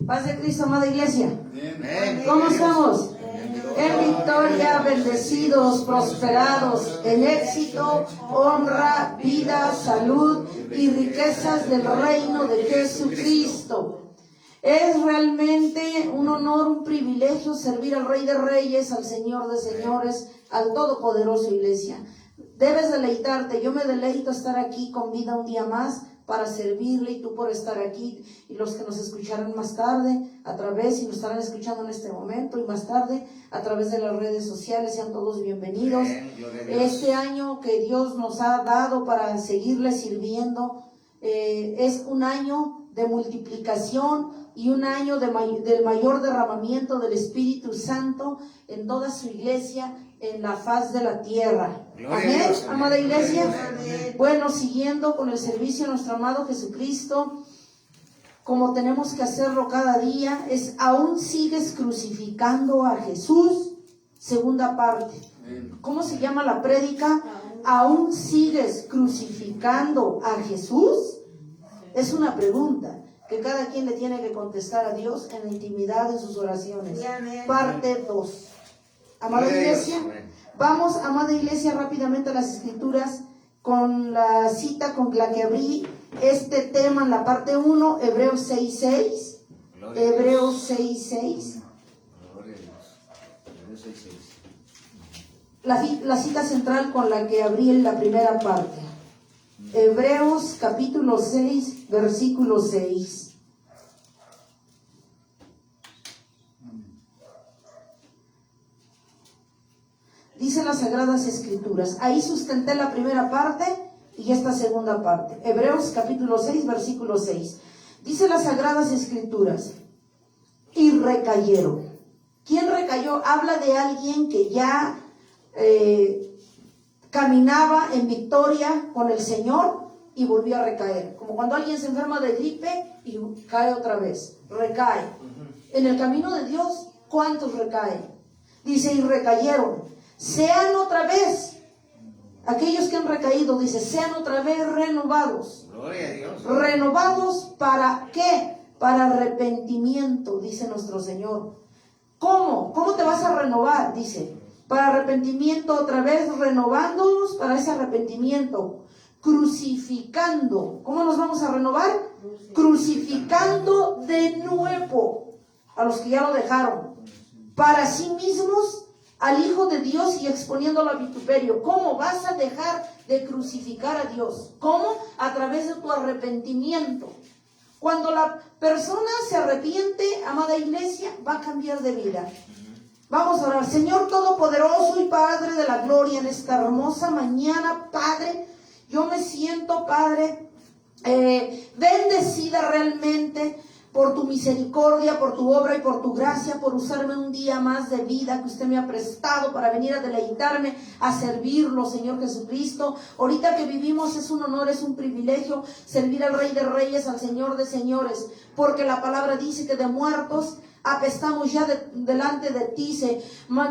Paz de Cristo, amada iglesia. Amén. ¿Cómo estamos? En victoria, bendecidos, prosperados, en éxito, honra, vida, salud y riquezas del reino de Jesucristo. Es realmente un honor, un privilegio servir al Rey de Reyes, al Señor de Señores, al Todopoderoso, iglesia. Debes deleitarte, yo me deleito estar aquí con vida un día más para servirle, y tú por estar aquí, y los que nos escucharán más tarde a través, y nos estarán escuchando en este momento y más tarde a través de las redes sociales, sean todos bienvenidos. Este año que Dios nos ha dado para seguirle sirviendo es un año de multiplicación y un año del mayor derramamiento del Espíritu Santo en toda su iglesia, en la faz de la tierra. Amén, amada iglesia. Bueno, siguiendo con el servicio a nuestro amado Jesucristo, como tenemos que hacerlo cada día, es ¿aún sigues crucificando a Jesús? Segunda parte. ¿Cómo se llama la prédica? ¿Aún sigues crucificando a Jesús? Es una pregunta que cada quien le tiene que contestar a Dios en la intimidad de sus oraciones. Parte 2. Amada iglesia, vamos, amada iglesia, rápidamente a las escrituras con la cita con la que abrí este tema en la parte 1, Hebreos 6:6. Hebreos 6:6. La cita central con la que abrí en la primera parte. Hebreos capítulo 6, versículo 6. Dice las Sagradas Escrituras. Ahí sustenté la primera parte y esta segunda parte. Hebreos capítulo 6, versículo 6. Dice las Sagradas Escrituras. Y recayeron. ¿Quién recayó? Habla de alguien que ya caminaba en victoria con el Señor y volvió a recaer. Como cuando alguien se enferma de gripe y cae otra vez. Recae. En el camino de Dios, ¿cuántos recaen? Dice, y recayeron. Sean otra vez, aquellos que han recaído, dice, sean otra vez renovados. Gloria a Dios. ¿Renovados para qué? Para arrepentimiento, dice nuestro Señor. ¿Cómo? ¿Cómo te vas a renovar? Dice, para arrepentimiento otra vez, renovándonos para ese arrepentimiento. Crucificando. ¿Cómo nos vamos a renovar? Crucificando de nuevo a los que ya lo dejaron. Para sí mismos al Hijo de Dios y exponiéndolo a vituperio. ¿Cómo vas a dejar de crucificar a Dios? ¿Cómo? A través de tu arrepentimiento. Cuando la persona se arrepiente, amada iglesia, va a cambiar de vida. Vamos a orar. Señor Todopoderoso y Padre de la Gloria, en esta hermosa mañana, Padre, yo me siento, Padre, bendecida realmente por tu misericordia, por tu obra y por tu gracia, por usarme un día más de vida que usted me ha prestado para venir a deleitarme, a servirlo, Señor Jesucristo. Ahorita que vivimos es un honor, es un privilegio servir al Rey de Reyes, al Señor de Señores, porque la palabra dice que de muertos apestamos ya delante de ti.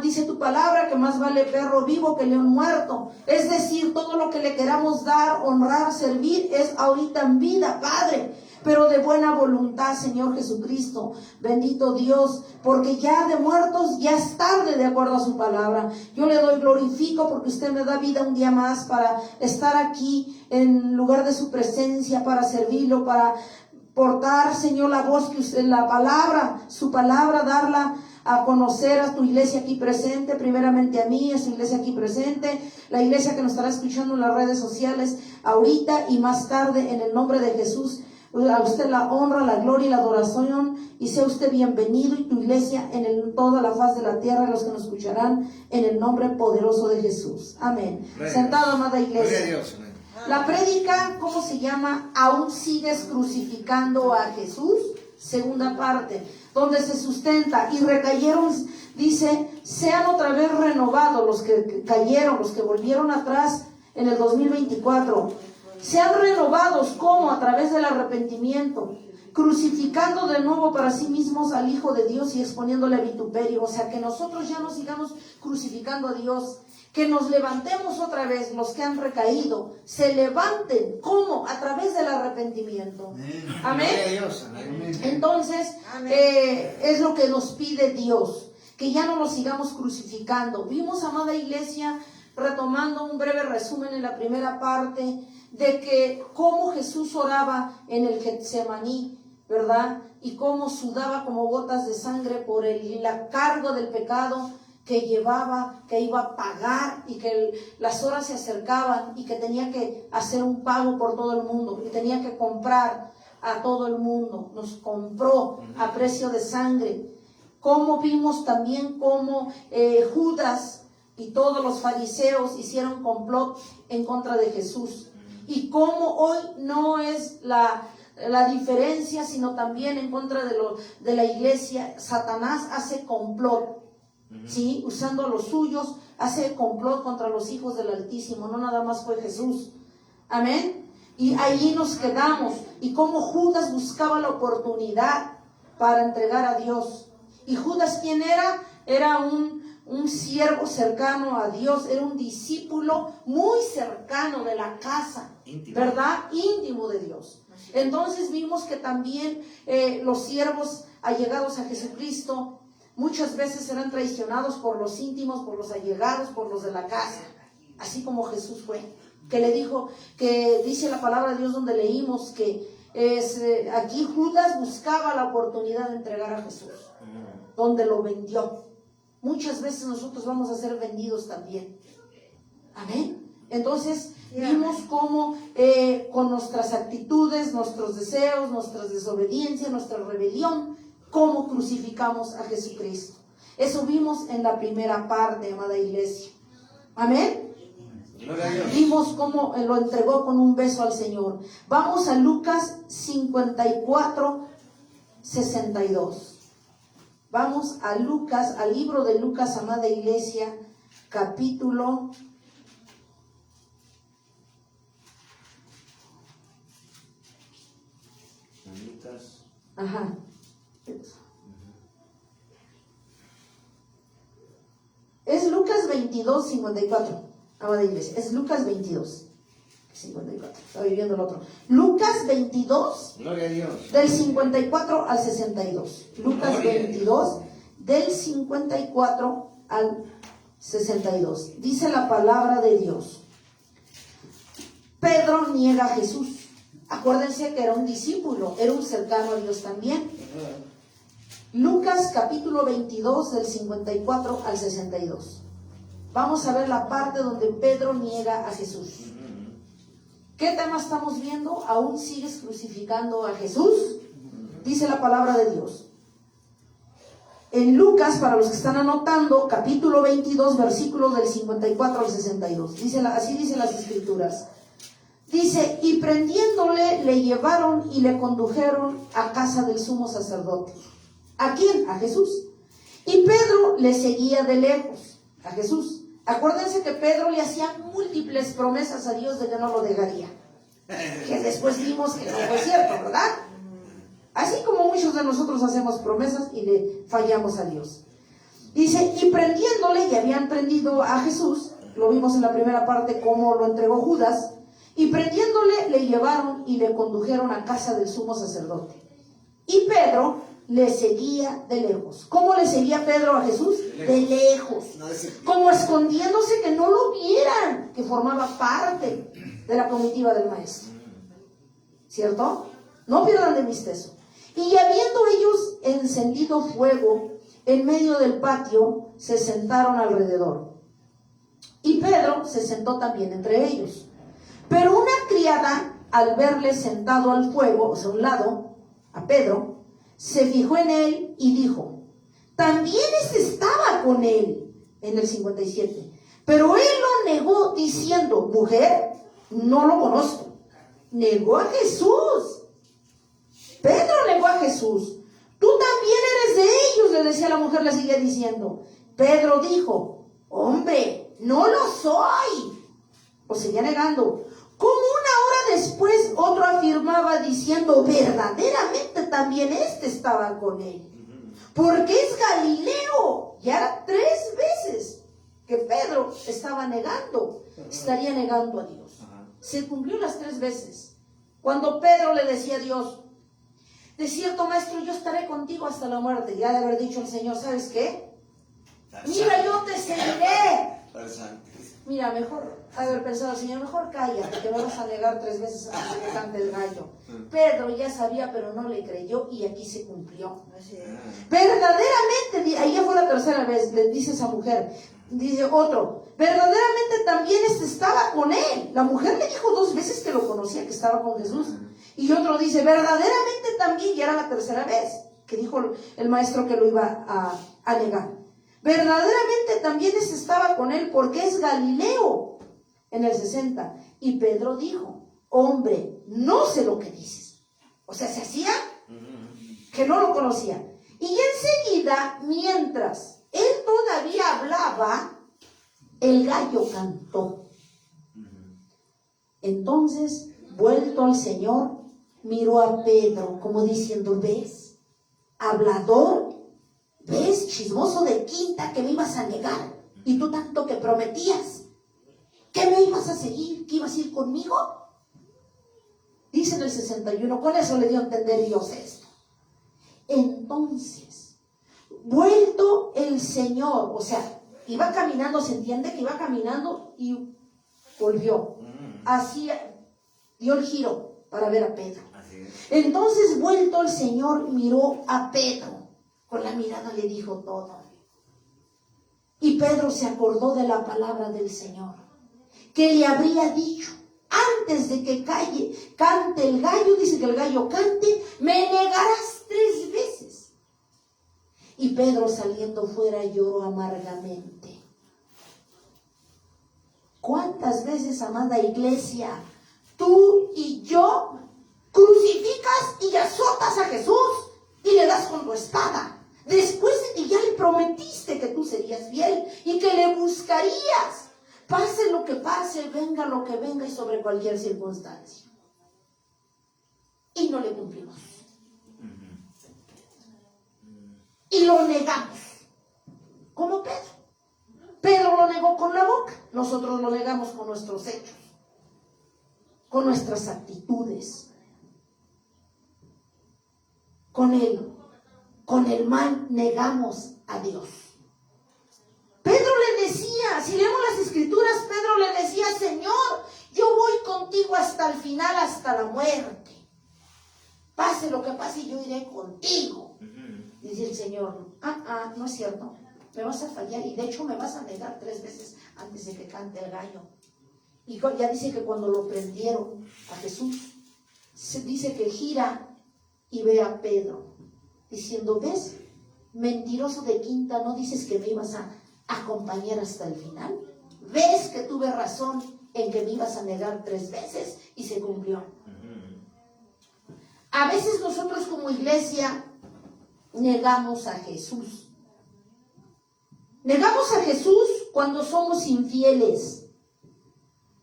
Dice tu palabra que más vale perro vivo que león muerto. Es decir, todo lo que le queramos dar, honrar, servir, es ahorita en vida, Padre, pero de buena voluntad, Señor Jesucristo. Bendito Dios, porque ya de muertos ya es tarde, de acuerdo a su palabra. Yo le doy glorifico porque usted me da vida un día más para estar aquí en lugar de su presencia, para servirlo, para portar, Señor, la voz que usted, la palabra, su palabra, darla a conocer a tu iglesia aquí presente, primeramente a mí, a su iglesia aquí presente, la iglesia que nos estará escuchando en las redes sociales ahorita y más tarde, en el nombre de Jesús. A usted la honra, la gloria y la adoración, y sea usted bienvenido y tu iglesia en toda la faz de la tierra, los que nos escucharán en el nombre poderoso de Jesús. Amén. Sentado, amada iglesia. Dios, amén. La prédica, ¿cómo se llama? ¿Aún sigues crucificando a Jesús? Segunda parte, donde se sustenta y recayeron, dice, sean otra vez renovados los que cayeron, los que volvieron atrás en el 2024. Sean renovados, ¿cómo? A través del arrepentimiento, crucificando de nuevo para sí mismos al Hijo de Dios y exponiéndole a vituperio. O sea, que nosotros ya no sigamos crucificando a Dios, que nos levantemos otra vez, los que han recaído, se levanten. ¿Cómo? A través del arrepentimiento. Amén. Entonces, es lo que nos pide Dios, que ya no nos sigamos crucificando. Vimos, amada iglesia, retomando un breve resumen en la primera parte, de que cómo Jesús oraba en el Getsemaní, ¿verdad? Y cómo sudaba como gotas de sangre por la carga del pecado que llevaba, que iba a pagar, y que las horas se acercaban y que tenía que hacer un pago por todo el mundo y tenía que comprar a todo el mundo. Nos compró a precio de sangre. Como vimos también cómo Judas y todos los fariseos hicieron complot en contra de Jesús, y cómo hoy no es la diferencia, sino también en contra de la iglesia. Satanás hace complot, ¿sí? Usando a los suyos, hace complot contra los hijos del Altísimo. No nada más fue Jesús. Amén. Y ahí nos quedamos. Y cómo Judas buscaba la oportunidad para entregar a Dios. ¿Y Judas quién era? Era un siervo cercano a Dios, era un discípulo muy cercano de la casa, íntimo, ¿verdad? Íntimo de Dios. Entonces vimos que también los siervos allegados a Jesucristo muchas veces serán traicionados por los íntimos, por los allegados, por los de la casa, así como Jesús fue, que le dijo, que dice la palabra de Dios donde leímos que aquí Judas buscaba la oportunidad de entregar a Jesús, donde lo vendió. Muchas veces nosotros vamos a ser vendidos también. Amén. Entonces vimos cómo con nuestras actitudes, nuestros deseos, nuestras desobediencias, nuestra rebelión, cómo crucificamos a Jesucristo. Eso vimos en la primera parte, amada iglesia. Amén. Vimos cómo lo entregó con un beso al Señor. Vamos a Lucas 54, 62. Vamos a Lucas, al libro de Lucas, amada iglesia, capítulo 'Ajá'. Es Lucas 22, 54, amada iglesia. Es Lucas 22, 54. Estaba viviendo el otro. Lucas 22, Gloria a Dios, del 54 al 62. Lucas 22, del 54 al 62. Dice la palabra de Dios. Pedro niega a Jesús. Acuérdense que era un discípulo, era un cercano a Dios también. Lucas capítulo 22 del 54 al 62. Vamos a ver la parte donde Pedro niega a Jesús. ¿Qué tema estamos viendo? ¿Aún sigues crucificando a Jesús? Dice la palabra de Dios. En Lucas, para los que están anotando, capítulo 22, versículos del 54 al 62. Así dicen las escrituras. Dice, y prendiéndole, le llevaron y le condujeron a casa del sumo sacerdote. ¿A quién? A Jesús. Y Pedro le seguía de lejos a Jesús. Acuérdense que Pedro le hacía múltiples promesas a Dios de que no lo dejaría. Que después vimos que no fue cierto, ¿verdad? Así como muchos de nosotros hacemos promesas y le fallamos a Dios. Dice, y prendiéndole, y habían prendido a Jesús, lo vimos en la primera parte cómo lo entregó Judas, y prendiéndole le llevaron y le condujeron a casa del sumo sacerdote. Y Pedro le seguía de lejos. ¿Cómo le seguía Pedro a Jesús? De lejos. Como escondiéndose que no lo vieran, que formaba parte de la comitiva del maestro. ¿Cierto? No pierdan de vista eso. Y habiendo ellos encendido fuego en medio del patio, se sentaron alrededor. Y Pedro se sentó también entre ellos. Pero una criada, al verle sentado al fuego, o sea, a un lado, a Pedro, se fijó en él y dijo, también estaba con él, en el 57. Pero él lo negó diciendo, mujer, no lo conozco. Negó a Jesús. Pedro negó a Jesús. Tú también eres de ellos, le decía la mujer, le seguía diciendo. Pedro dijo, hombre, no lo soy. O seguía negando. Como una hora después, otro afirmaba diciendo, verdaderamente también estaba con él. Porque es Galileo. Ya 3 veces. que Pedro estaba negando, estaría negando a Dios. Se cumplió las 3 veces. Cuando Pedro le decía a Dios, de cierto, maestro, yo estaré contigo hasta la muerte. Ya de haber dicho al Señor, ¿sabes qué? Mira, yo te seguiré. Mira, mejor haber pensado al Señor, mejor cállate, que me vas a negar 3 veces antes de que cante el gallo. Pedro ya sabía, pero no le creyó, y aquí se cumplió. Verdaderamente, ahí ya fue la 3.ª vez, le dice esa mujer, dice otro, verdaderamente también estaba con él. La mujer le dijo 2 veces que lo conocía, que estaba con Jesús. Y otro dice, verdaderamente también, y era la 3.ª vez que dijo el maestro que lo iba a negar. Verdaderamente también estaba con él, porque es Galileo, en el 60. Y Pedro dijo, hombre, no sé lo que dices. O sea, se hacía que no lo conocía. Y enseguida, mientras él todavía hablaba, el gallo cantó. Entonces, vuelto al Señor, miró a Pedro como diciendo, ¿ves? Hablador, ¿ves? Chismoso de quinta, que me ibas a negar. Y tú tanto que prometías que me ibas a seguir, que ibas a ir conmigo. Dice en el 61, con eso le dio a entender Dios esto. Entonces, vuelto el Señor, o sea, iba caminando, se entiende que iba caminando y volvió. Así dio el giro para ver a Pedro. Entonces, vuelto el Señor, miró a Pedro. Con la mirada le dijo todo. Y Pedro se acordó de la palabra del Señor, que le habría dicho, antes de que cante el gallo, dice que el gallo cante, me negarás 3 veces. Y Pedro, saliendo fuera, lloró amargamente. ¿Cuántas veces, amada iglesia, tú y yo crucificas y azotas a Jesús y le das con tu espada? Después de que ya le prometiste que tú serías fiel y que le buscarías, pase lo que pase, venga lo que venga y sobre cualquier circunstancia. Y no le cumplimos. Y lo negamos. Como Pedro. Pedro lo negó con la boca. Nosotros lo negamos con nuestros hechos, con nuestras actitudes, con el mal negamos a Dios. Pedro le decía, si leemos las escrituras, Pedro le decía, Señor, yo voy contigo hasta el final, hasta la muerte. Pase lo que pase, yo iré contigo. Dice el Señor, no es cierto, me vas a fallar y de hecho me vas a negar 3 veces antes de que cante el gallo. Y ya dice que cuando lo prendieron a Jesús, se dice que gira y ve a Pedro, diciendo, ¿ves? Mentiroso de quinta, ¿no dices que me ibas a acompañar hasta el final? ¿Ves que tuve razón en que me ibas a negar 3 veces? Y se cumplió. A veces nosotros como iglesia negamos a Jesús. Negamos a Jesús cuando somos infieles.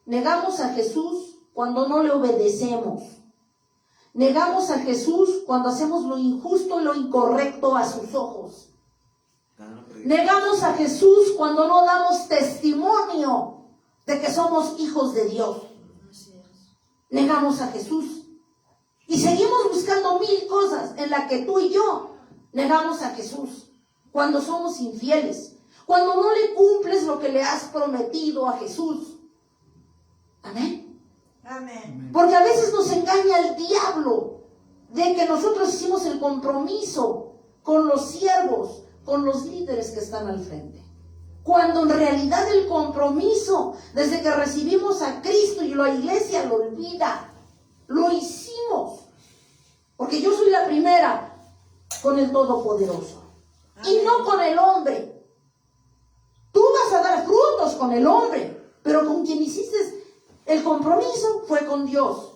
Negamos a Jesús cuando no le obedecemos. Negamos a Jesús cuando hacemos lo injusto y lo incorrecto a sus ojos. Negamos a Jesús cuando no damos testimonio de que somos hijos de Dios. Negamos a Jesús. Y seguimos buscando 1000 cosas en las que tú y yo negamos a Jesús. Cuando somos infieles. Cuando no le cumples lo que le has prometido a Jesús. Amén. Amén. Porque a veces nos engaña el diablo de que nosotros hicimos el compromiso con los siervos, con los líderes que están al frente. Cuando en realidad el compromiso, desde que recibimos a Cristo y la iglesia lo olvida, lo hicimos. Porque yo soy la primera con el Todopoderoso. Y no con el hombre. Tú vas a dar frutos con el hombre, pero con quien hiciste el compromiso fue con Dios.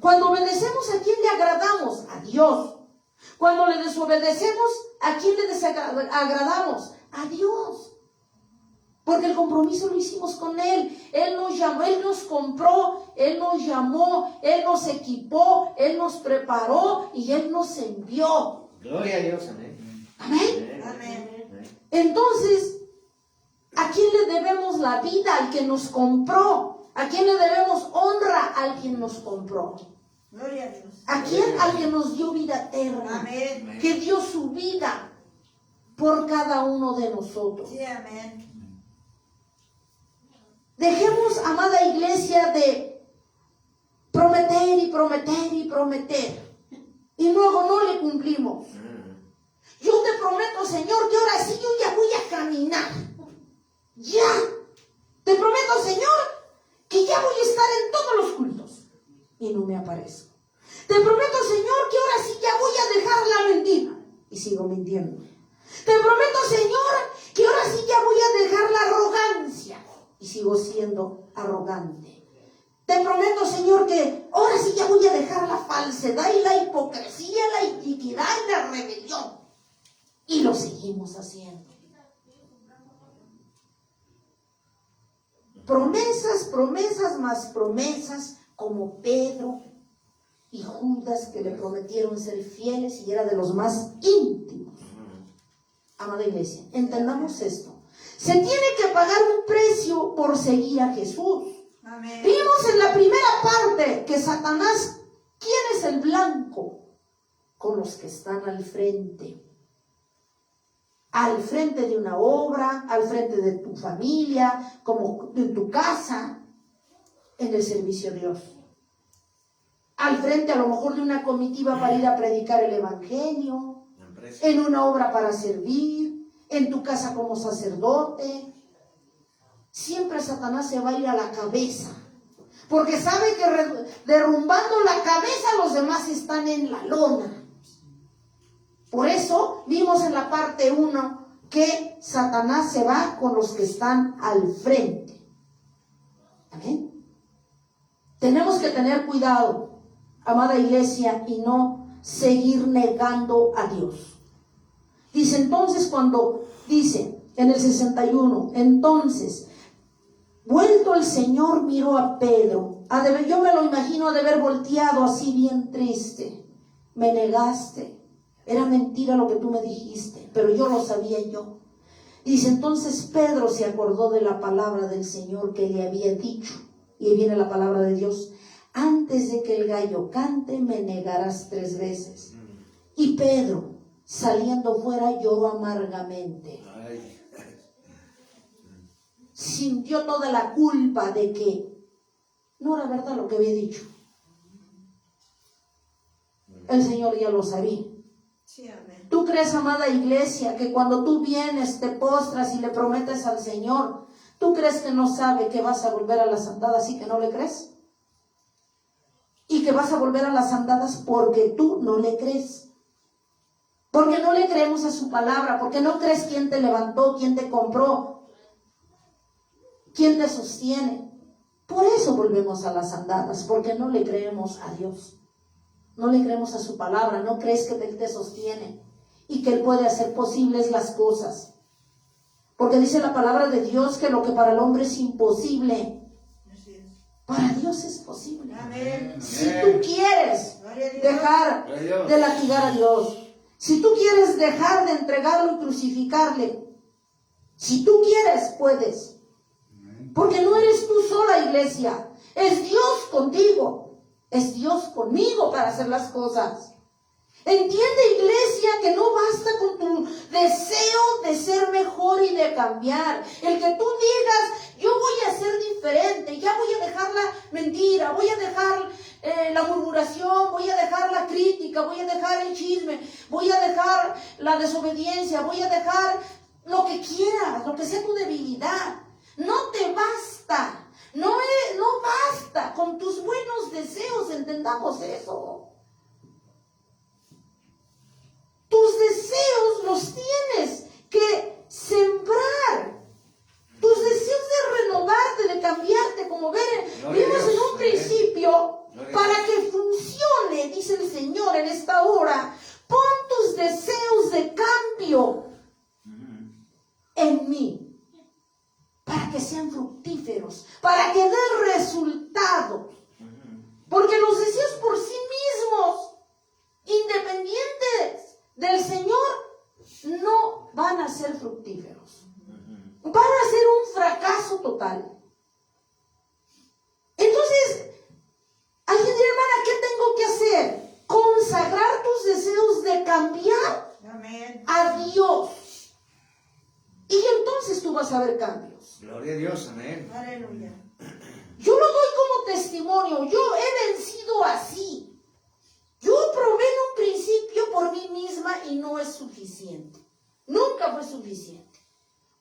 Cuando obedecemos, ¿a quién le agradamos? A Dios. Cuando le desobedecemos, ¿a quién le desagradamos? A Dios. Porque el compromiso lo hicimos con Él. Él nos llamó, Él nos compró, Él nos llamó, Él nos equipó, Él nos preparó y Él nos envió. Gloria a Dios, amén. Amén. Amén. Entonces, ¿A quién le debemos la vida? Al que nos compró. ¿A quién le debemos honra? Al quien nos compró. Gloria a Dios. ¿A quién? Al que nos dio vida eterna. Amén. Que dio su vida por cada uno de nosotros. Sí, amén. Dejemos, amada iglesia, de prometer y prometer y prometer. Y luego no le cumplimos. Yo te prometo, Señor, que ahora sí yo ya voy a caminar. Ya. Te prometo, Señor, que ya voy a estar en todos los cultos. Y no me aparezco. Te prometo, Señor, que ahora sí ya voy a dejar la mentira. Y sigo mintiendo. Te prometo, Señor, que ahora sí ya voy a dejar la arrogancia. Y sigo siendo arrogante. Te prometo, Señor, que ahora sí ya voy a dejar la falsedad y la hipocresía, la iniquidad y la rebelión. Y lo seguimos haciendo. Promesas, promesas más promesas, como Pedro y Judas, que le prometieron ser fieles y era de los más íntimos. Amada iglesia, entendamos esto. Se tiene que pagar un precio por seguir a Jesús. Amén. Vimos en la primera parte que Satanás, ¿quién es el blanco? Con los que están al frente. Al frente de una obra, al frente de tu familia, como en tu casa, en el servicio a Dios. Al frente a lo mejor de una comitiva para ir a predicar el evangelio, en una obra para servir, en tu casa como sacerdote. Siempre Satanás se va a ir a la cabeza, porque sabe que derrumbando la cabeza los demás están en la lona. Por eso vimos en la parte 1 que Satanás se va con los que están al frente. ¿Amén? Tenemos que tener cuidado, amada iglesia, y no seguir negando a Dios. Dice entonces cuando dice en el 61, entonces, vuelto el Señor miró a Pedro. Yo me lo imagino de haber volteado así bien triste. Me negaste. Era mentira lo que tú me dijiste, pero yo lo sabía yo. Dice, entonces Pedro se acordó de la palabra del Señor que le había dicho. Y ahí viene la palabra de Dios. Antes de que el gallo cante, me negarás 3 veces. Y Pedro, saliendo fuera, lloró amargamente. Sintió toda la culpa de que no era verdad lo que había dicho. El Señor ya lo sabía. Sí, amén. ¿Tú crees, amada iglesia, que cuando tú vienes, te postras y le prometes al Señor, tú crees que no sabe que vas a volver a las andadas y que no le crees? Y que vas a volver a las andadas porque tú no le crees. Porque no le creemos a su palabra, porque no crees quién te levantó, quién te compró, quién te sostiene. Por eso volvemos a las andadas, porque no le creemos a Dios. No le creemos a su palabra, no crees que Él te sostiene y que Él puede hacer posibles las cosas. Porque dice la palabra de Dios que lo que para el hombre es imposible, para Dios es posible. Amén. Si tú quieres dejar de latigar a Dios, si tú quieres dejar de entregarlo y crucificarle, si tú quieres, puedes. Porque no eres tú sola, iglesia, es Dios contigo. Es Dios conmigo para hacer las cosas. Entiende, iglesia, que no basta con tu deseo de ser mejor y de cambiar. El que tú digas, yo voy a ser diferente, ya voy a dejar la mentira, voy a dejar la murmuración, voy a dejar la crítica, voy a dejar el chisme, voy a dejar la desobediencia, voy a dejar lo que quieras, lo que sea tu debilidad. No te basta. No basta con tus buenos deseos, entendamos eso. Tus deseos los tienes que sembrar. Tus deseos de renovarte, de cambiarte, como vimos en un principio, para que funcione, dice el Señor en esta hora, pon tus deseos de cambio en mí. Para que sean fructíferos, para que den resultado. Porque los deseos por sí mismos, independientes del Señor, no van a ser fructíferos. van a ser un fracaso total. Entonces, alguien dirá, hermana, ¿qué tengo que hacer? Consagrar tus deseos de cambiar Amén. a Dios. Y entonces tú vas a ver cambios. Gloria a Dios, amén. Aleluya. Yo lo doy como testimonio. Yo he vencido así. Yo probé en un principio por mí misma y no es suficiente. Nunca fue suficiente.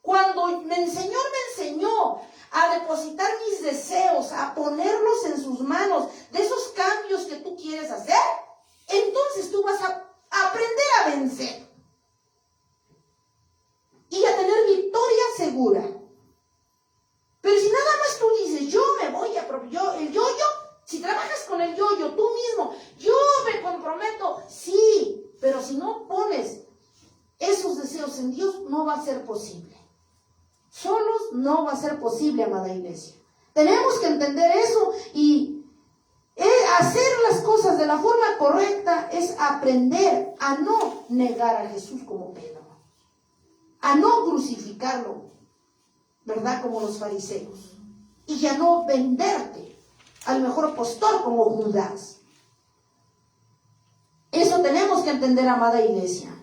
Cuando el Señor me enseñó a depositar mis deseos, a ponerlos en sus manos, de esos cambios que tú quieres hacer, entonces tú vas a aprender a vencer y a tener victoria segura. Pero si nada más tú dices, yo me voy a el yo-yo, si trabajas con el yo-yo tú mismo, yo me comprometo, sí, pero si no pones esos deseos en Dios, no va a ser posible. Solos no va a ser posible, amada iglesia. Tenemos que entender eso y hacer las cosas de la forma correcta es aprender a no negar a Jesús como Pedro, a no crucificarlo, ¿verdad? Como los fariseos, y a no venderte al mejor postor como Judas. Eso tenemos que entender, amada iglesia.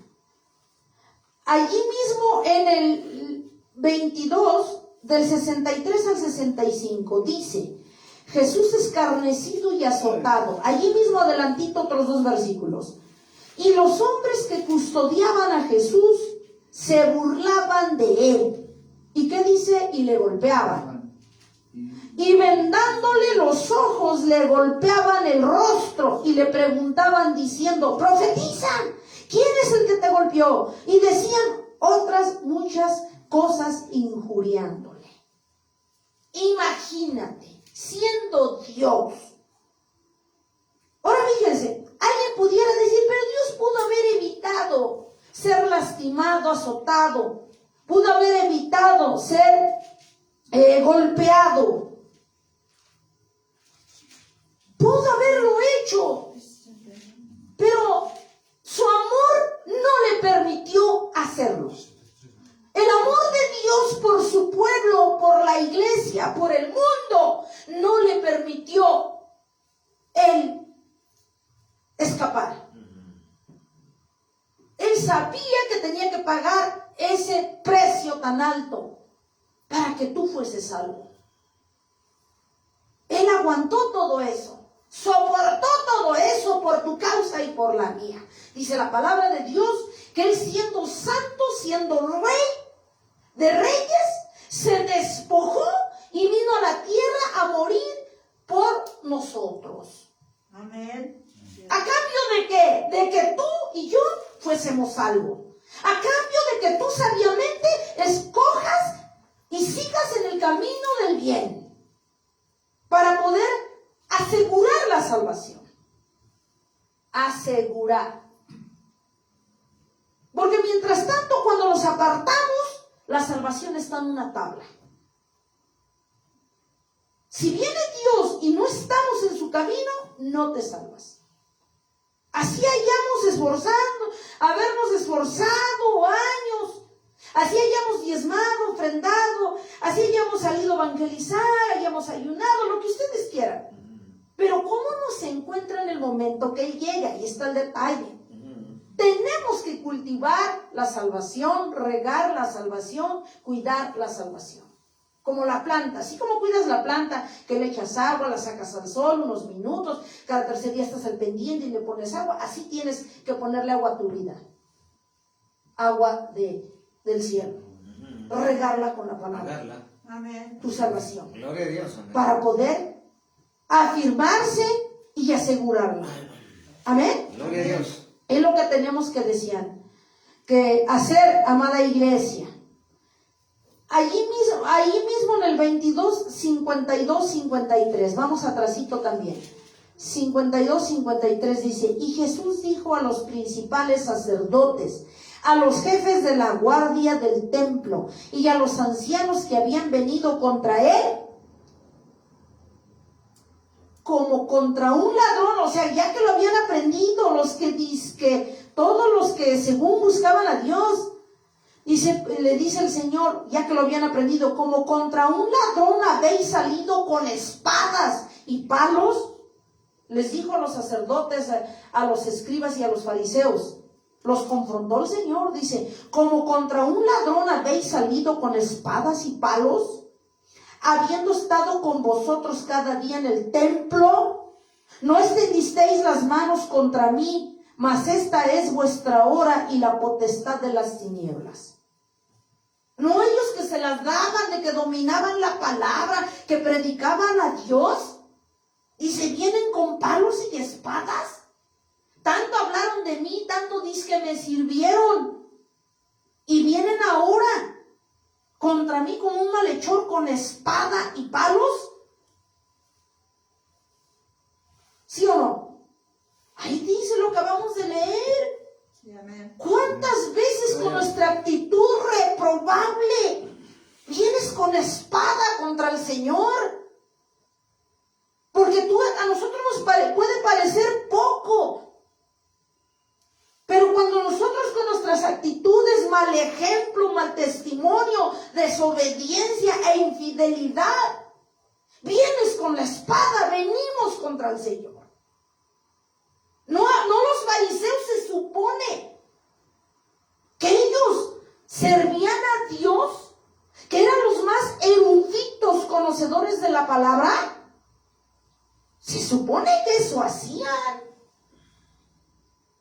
Allí mismo en el 22, del 63 al 65, dice, Jesús escarnecido y azotado. Allí mismo adelantito otros 2 versículos. Y los hombres que custodiaban a Jesús se burlaban de él. ¿Y qué dice? Y le golpeaban. Y vendándole los ojos, le golpeaban el rostro y le preguntaban diciendo, profetiza, ¿quién es el que te golpeó? Y decían otras muchas cosas injuriándole. Imagínate, siendo Dios. Ahora fíjense, alguien pudiera decir, pero Dios pudo haber evitado ser lastimado, azotado, pudo haber evitado ser golpeado. Pudo haberlo hecho, pero su amor no le permitió hacerlo. El amor de Dios por su pueblo, por la iglesia, por el mundo, no le permitió él escapar. Él sabía que tenía que pagar ese precio tan alto para que tú fueses salvo. Él aguantó todo eso. Soportó todo eso por tu causa y por la mía. Dice la palabra de Dios que Él siendo santo, siendo rey de reyes, se despojó y vino a la tierra a morir por nosotros. Amén. ¿A cambio de qué? De que tú y yo fuésemos salvos. A cambio de que tú sabiamente escojas y sigas en el camino del bien para poder asegurar la salvación. Asegurar. Porque mientras tanto, cuando nos apartamos, la salvación está en una tabla. Si viene Dios y no estamos en su camino, no te salvas. Así habernos esforzado años, así hayamos diezmado, ofrendado, así hayamos salido a evangelizar, hayamos ayunado, lo que ustedes quieran. Pero ¿cómo nos encuentra en el momento que Él llega? Y está el detalle. Tenemos que cultivar la salvación, regar la salvación, cuidar la salvación. Como la planta, así como cuidas la planta, que le echas agua, la sacas al sol unos minutos, cada tercer día estás al pendiente y le pones agua, así tienes que ponerle agua a tu vida. Agua del cielo. Regarla con la palabra. Amén. Tu salvación. Gloria a Dios, amén. Para poder afirmarse y asegurarla. Amén. Gloria a Dios. Es lo que tenemos que desear, que hacer, amada iglesia. Allí mismo en el 22, 52, 53, vamos atrasito también. 52, 53 dice, y Jesús dijo a los principales sacerdotes, a los jefes de la guardia del templo y a los ancianos que habían venido contra él, como contra un ladrón, o sea, ya que lo habían aprendido, todos los que según buscaban a Dios, Le dice el Señor, ya que lo habían aprendido, como contra un ladrón habéis salido con espadas y palos. Les dijo a los sacerdotes, a los escribas y a los fariseos. Los confrontó el Señor, dice, como contra un ladrón habéis salido con espadas y palos, habiendo estado con vosotros cada día en el templo. No extendisteis las manos contra mí, mas esta es vuestra hora y la potestad de las tinieblas. No ellos que se las daban, de que dominaban la palabra, que predicaban a Dios, y se vienen con palos y espadas. Tanto hablaron de mí, tanto dizque me sirvieron, y vienen ahora contra mí como un malhechor con espada y palos. ¿Sí o no? Ahí dice lo que acabamos de leer. Sí, amén. ¿Cuántas veces con nuestra actitud reprobable vienes con espada contra el Señor? Porque a nosotros nos puede parecer poco, pero cuando nosotros con nuestras actitudes, mal ejemplo, mal testimonio, desobediencia e infidelidad, vienes con la espada, venimos contra el Señor. No los fariseos se supone que ellos servían a Dios, que eran los más eruditos conocedores de la palabra. Se supone que eso hacían.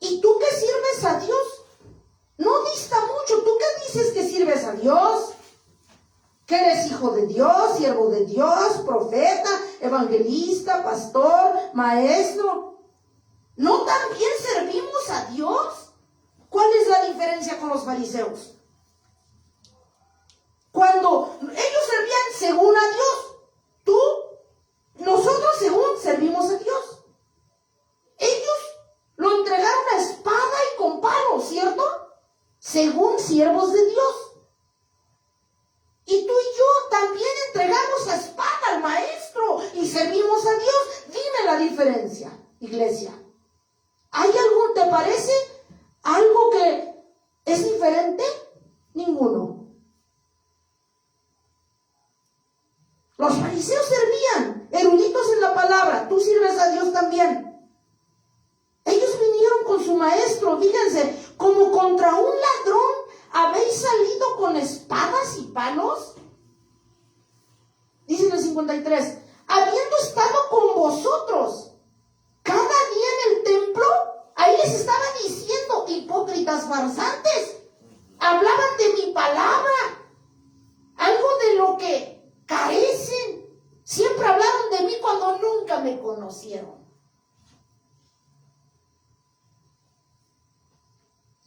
¿Y tú que sirves a Dios? No dista mucho. ¿Tú qué dices que sirves a Dios? Que eres hijo de Dios, siervo de Dios, profeta, evangelista, pastor, maestro. ¿No también servimos a Dios? ¿Cuál es la diferencia con los fariseos? Cuando ellos servían según a Dios, nosotros según servimos a Dios. Ellos lo entregaron a espada y con palo, ¿cierto? Según siervos de Dios. Y tú y yo también entregamos la espada al maestro y servimos a Dios. Dime la diferencia, iglesia. ¿Hay algún, te parece, algo que es diferente? Ninguno. Los fariseos servían, eruditos en la palabra. Tú sirves a Dios también. Ellos vinieron con su maestro, fíjense, como contra un ladrón habéis salido con espadas y palos. Dice en el 53, habiendo estado con vosotros cada día en el templo, ahí les estaba diciendo, hipócritas farsantes, hablaban de mi palabra, algo de lo que carecen. Siempre hablaron de mí cuando nunca me conocieron.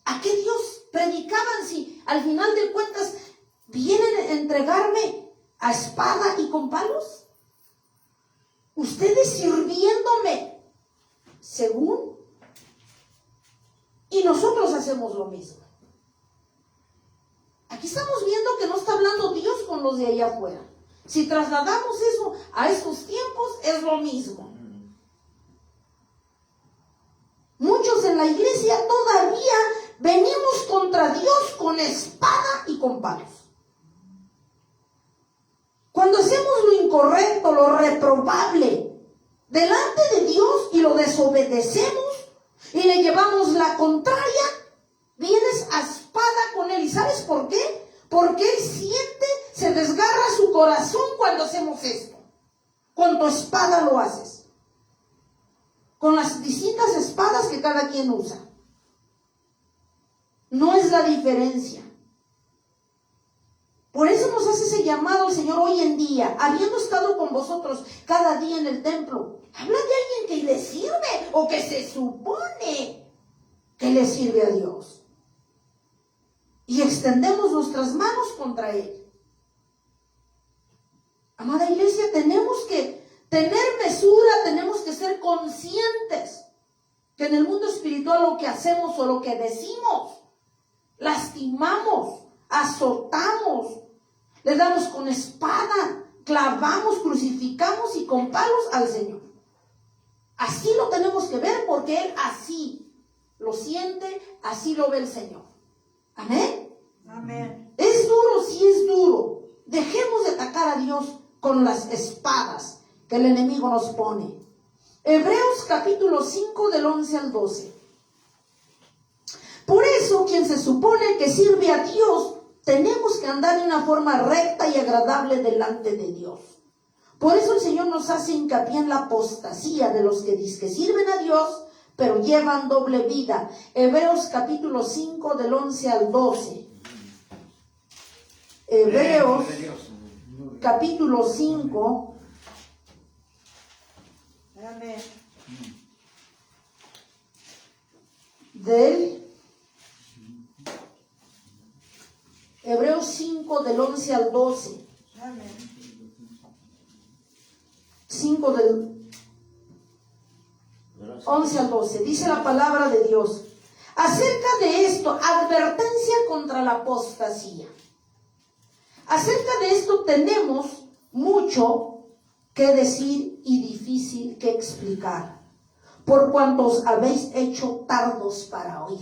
¿A qué Dios predicaban si al final de cuentas vienen a entregarme a espada y con palos? Ustedes sirviéndome según, y nosotros hacemos lo mismo. Aquí estamos viendo que no está hablando Dios con los de allá afuera. Si trasladamos eso a estos tiempos, es lo mismo. Muchos en la iglesia todavía venimos contra Dios con espada y con palos. Cuando hacemos lo incorrecto, lo reprobable, delante de Dios y lo desobedecemos y le llevamos la contraria, vienes a espada con Él. ¿Y sabes por qué? Porque Él siente, se desgarra su corazón cuando hacemos esto. Con tu espada lo haces. Con las distintas espadas que cada quien usa. No es la diferencia. Por eso nos hace ese llamado el Señor hoy en día, habiendo estado con vosotros cada día en el templo. Habla de alguien que le sirve o que se supone que le sirve a Dios. Y extendemos nuestras manos contra Él. Amada iglesia, tenemos que tener mesura, tenemos que ser conscientes que en el mundo espiritual lo que hacemos o lo que decimos, lastimamos, azotamos, le damos con espada, clavamos, crucificamos y con palos al Señor. Así lo tenemos que ver porque Él así lo siente, así lo ve el Señor. Amén. Amén. Es duro, sí es duro. Dejemos de atacar a Dios con las espadas que el enemigo nos pone. Hebreos capítulo 5 del 11 al 12. Por eso, quien se supone que sirve a Dios, tenemos que andar de una forma recta y agradable delante de Dios. Por eso el Señor nos hace hincapié en la apostasía de los que dicen que sirven a Dios, pero llevan doble vida. Hebreos capítulo 5 del 11 al 12. Hebreos capítulo 5 Amén. del Hebreos 5 del 11 al 12. Amén. 5 del 11 al 12. Dice la palabra de Dios. Acerca de esto, advertencia contra la apostasía. Acerca de esto tenemos mucho que decir y difícil que explicar, por cuantos habéis hecho tardos para oír.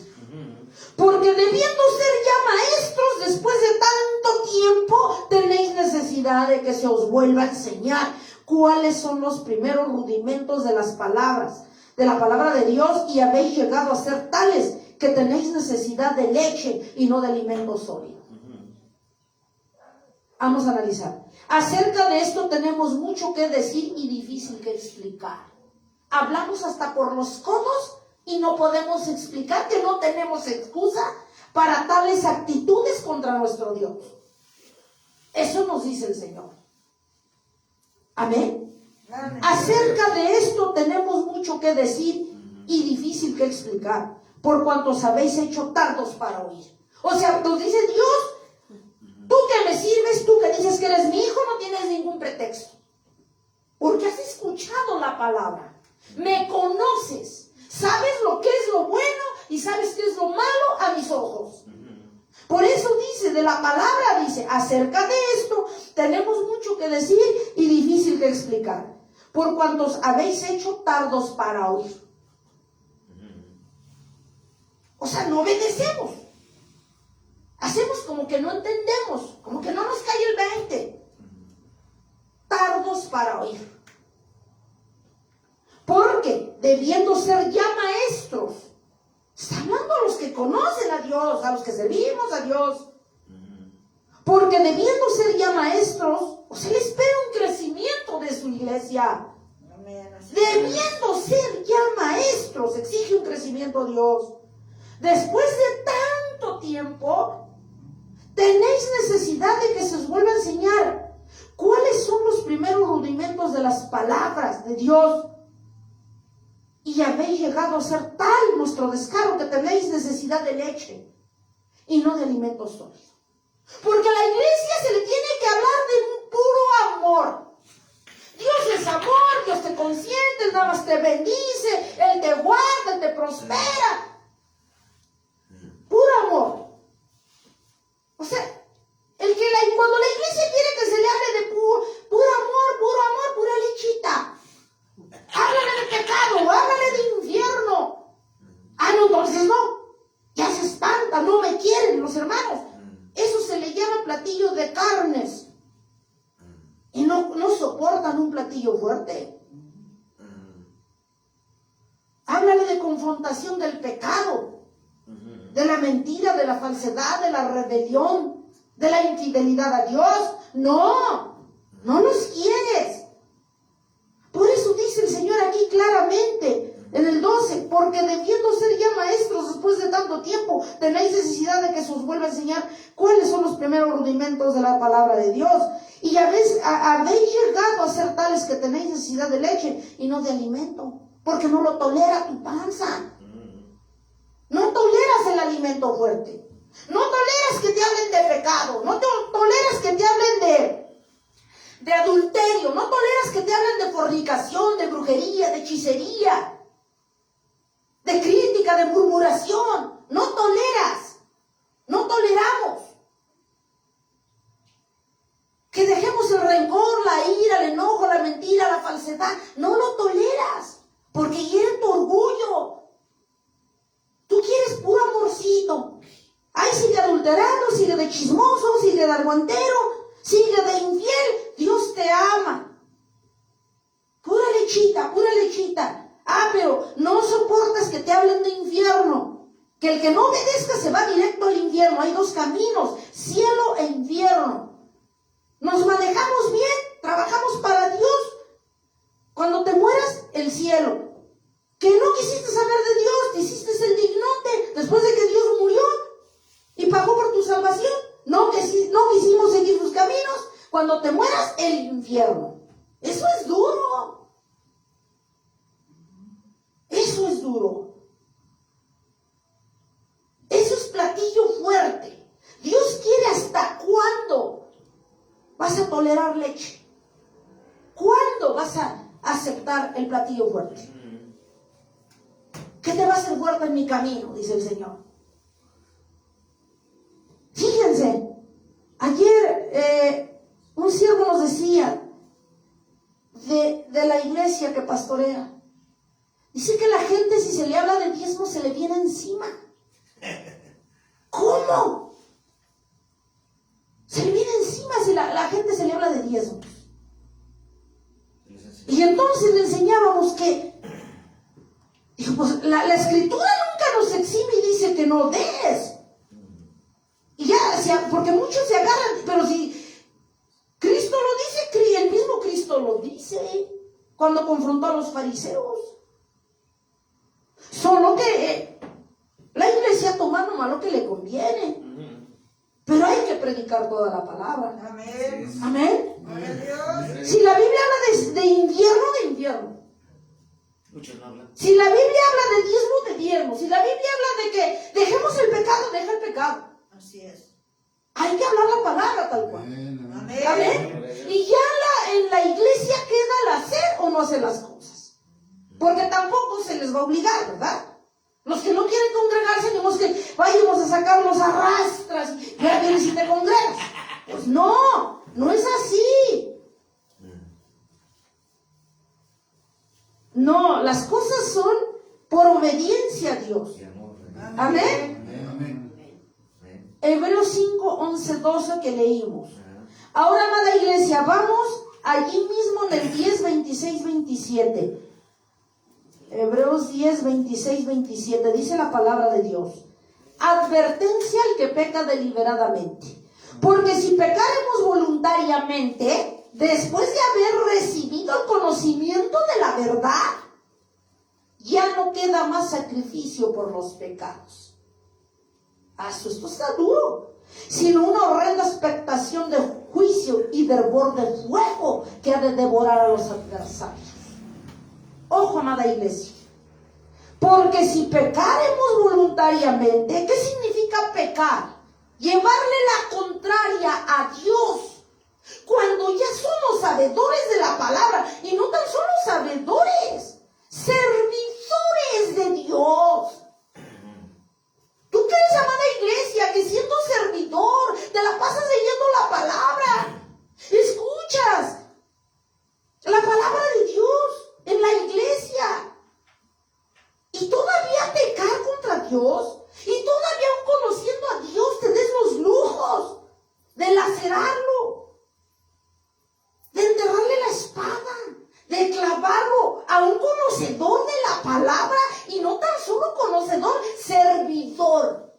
Porque debiendo ser ya maestros después de tanto tiempo, tenéis necesidad de que se os vuelva a enseñar cuáles son los primeros rudimentos de las palabras, de la palabra de Dios, y habéis llegado a ser tales que tenéis necesidad de leche y no de alimento sólido. Vamos a analizar. Acerca de esto tenemos mucho que decir y difícil que explicar. Hablamos hasta por los codos y no podemos explicar, que no tenemos excusa para tales actitudes contra nuestro Dios. Eso nos dice el Señor. Amén. Amén. Acerca de esto tenemos mucho que decir y difícil que explicar, por cuantos habéis hecho tardos para oír. O sea, nos dice Dios, tú que me sirves, tú que dices que eres mi hijo, no tienes ningún pretexto. Porque has escuchado la palabra, me conoces, sabes lo que es lo bueno y sabes qué es lo malo a mis ojos. Por eso dice, de la palabra dice, acerca de esto tenemos mucho que decir y difícil que explicar, por cuantos habéis hecho tardos para oír. O sea, no obedecemos. Hacemos como que no entendemos, como que no nos cae el 20. Tardos para oír. Porque debiendo ser ya maestros, está hablando a los que conocen a Dios, a los que servimos a Dios. Porque debiendo ser ya maestros, o sea, le espera un crecimiento de su iglesia. Amén. Así Debiendo ser ya maestros, exige un crecimiento Dios. Después de tanto tiempo, tenéis necesidad de que se os vuelva a enseñar cuáles son los primeros rudimentos de las palabras de Dios. Y habéis llegado a ser tal nuestro descaro que tenéis necesidad de leche y no de alimentos sólidos. Porque a la iglesia se le tiene que hablar de un puro amor. Dios es amor, Dios te consiente, Él nada más te bendice, Él te guarda, Él te prospera. Puro amor. O sea, cuando la iglesia quiere que se le hable de puro amor, pura lechita. Háblale de pecado, háblale de infierno. Ah, no, entonces no. Ya se espanta, no me quieren los hermanos. Eso se le llama platillo de carnes. Y no soportan un platillo fuerte. Háblale de confrontación del pecado, de la mentira, de la falsedad, de la rebelión, de la infidelidad a Dios. No nos quieres. Por eso dice el Señor aquí claramente en el 12, porque debiendo ser ya maestros después de tanto tiempo, tenéis necesidad de que se os vuelva a enseñar cuáles son los primeros rudimentos de la palabra de Dios. Y habéis llegado a ser tales que tenéis necesidad de leche y no de alimento, porque no lo tolera tu panza. No toleras el alimento fuerte. No toleras que te hablen de pecado. No toleras que te hablen de adulterio. No toleras que te hablen de fornicación, de brujería, de hechicería, de crítica, de murmuración. No toleras. No toleramos. Que dejemos el rencor, la ira, el enojo, la mentira, la falsedad. No lo toleras. Porque hiere tu orgullo. Tú quieres puro amorcito. Ay, sí, de adulterio. adulterando, sigue de chismoso, sigue de argüentero, sigue de infiel, Dios te ama. Pura lechita, pura lechita. Ah, pero no soportas que te hablen de infierno. Que el que no obedezca se va directo al infierno. Hay dos caminos, cielo e infierno. Nos manejamos bien, trabajamos para Dios. Cuando te mueras, el cielo. Que no quisiste saber de Dios, te hiciste el dignote después de que Dios murió y pagó por tu salvación. No quisimos seguir sus caminos. Cuando te mueras, el infierno. Eso es duro. Eso es duro. Eso es platillo fuerte. Dios quiere hasta cuándo vas a tolerar leche. ¿Cuándo vas a aceptar el platillo fuerte? ¿Qué te va a hacer fuerte en mi camino? Dice el Señor. Fíjense, ayer un siervo nos decía de la iglesia que pastorea. Dice que la gente, si se le habla de diezmo, se le viene encima. ¿Cómo? Se le viene encima si la gente se le habla de diezmos. Y entonces le enseñábamos que, dijo, pues la escritura nunca nos exime y dice que no des. Y ya, porque muchos se agarran, pero si Cristo lo dice, el mismo Cristo lo dice cuando confrontó a los fariseos. Solo que la iglesia toma nomás lo que le conviene. Pero hay que predicar toda la palabra. Amén. Amén. Amén. Si la Biblia habla de infierno, de infierno. Muchos no hablan. Si la Biblia habla de diezmo, de diezmo. Si la Biblia habla de que dejemos el pecado, deja el pecado. Así es. Hay que hablar la palabra tal cual. Amén. Amén. Y ya en la iglesia queda el hacer o no hacer las cosas. Porque tampoco se les va a obligar, ¿verdad? Los que no quieren congregarse, tenemos que vayamos a sacarlos a rastras. Ya vienes y te congregas. Pues no es así. No, las cosas son por obediencia a Dios. Amén. Hebreos 5, 11, 12 que leímos. Ahora, amada iglesia, vamos allí mismo en el 10, 26, 27. Hebreos 10, 26, 27. Dice la palabra de Dios. Advertencia al que peca deliberadamente. Porque si pecaremos voluntariamente, después de haber recibido el conocimiento de la verdad, ya no queda más sacrificio por los pecados. Esto está duro. Sino una horrenda expectación de juicio y de hervor de fuego que ha de devorar a los adversarios. Ojo, amada iglesia. Porque si pecaremos voluntariamente, ¿qué significa pecar? Llevarle la contraria a Dios. Cuando ya somos sabedores de la palabra, y no tan solo sabedores, servidores de Dios. ¿Tú crees, amada iglesia, que siendo servidor te la pasas leyendo la palabra? Escuchas la palabra de Dios en la iglesia y todavía pecar contra Dios, y todavía aún conociendo a Dios te des los lujos de lacerarlo, de enterrarle la espada, de clavarlo a un conocedor de la palabra, y no tan solo conocedor, servidor.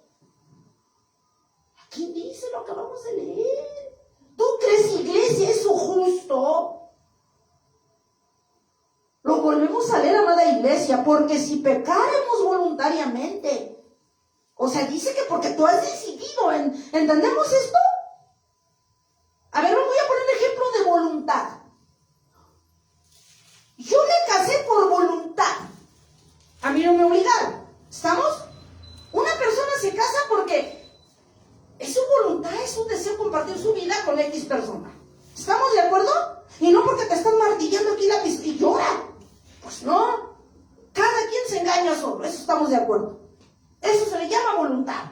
Aquí dice lo que vamos a leer. ¿Tú crees, iglesia, eso justo? Lo volvemos a leer, amada iglesia. Porque si pecaremos voluntariamente, o sea, dice que porque tú has decidido, ¿entendemos esto? A ver, voy a poner un ejemplo de voluntad. Yo me casé por voluntad. A mí no me obligaron. ¿Estamos? Una persona se casa porque es su voluntad, es su deseo compartir su vida con X persona. ¿Estamos de acuerdo? Y no porque te están martillando aquí la pistola y llora. Pues no. Cada quien se engaña solo. Eso estamos de acuerdo. Eso se le llama voluntad.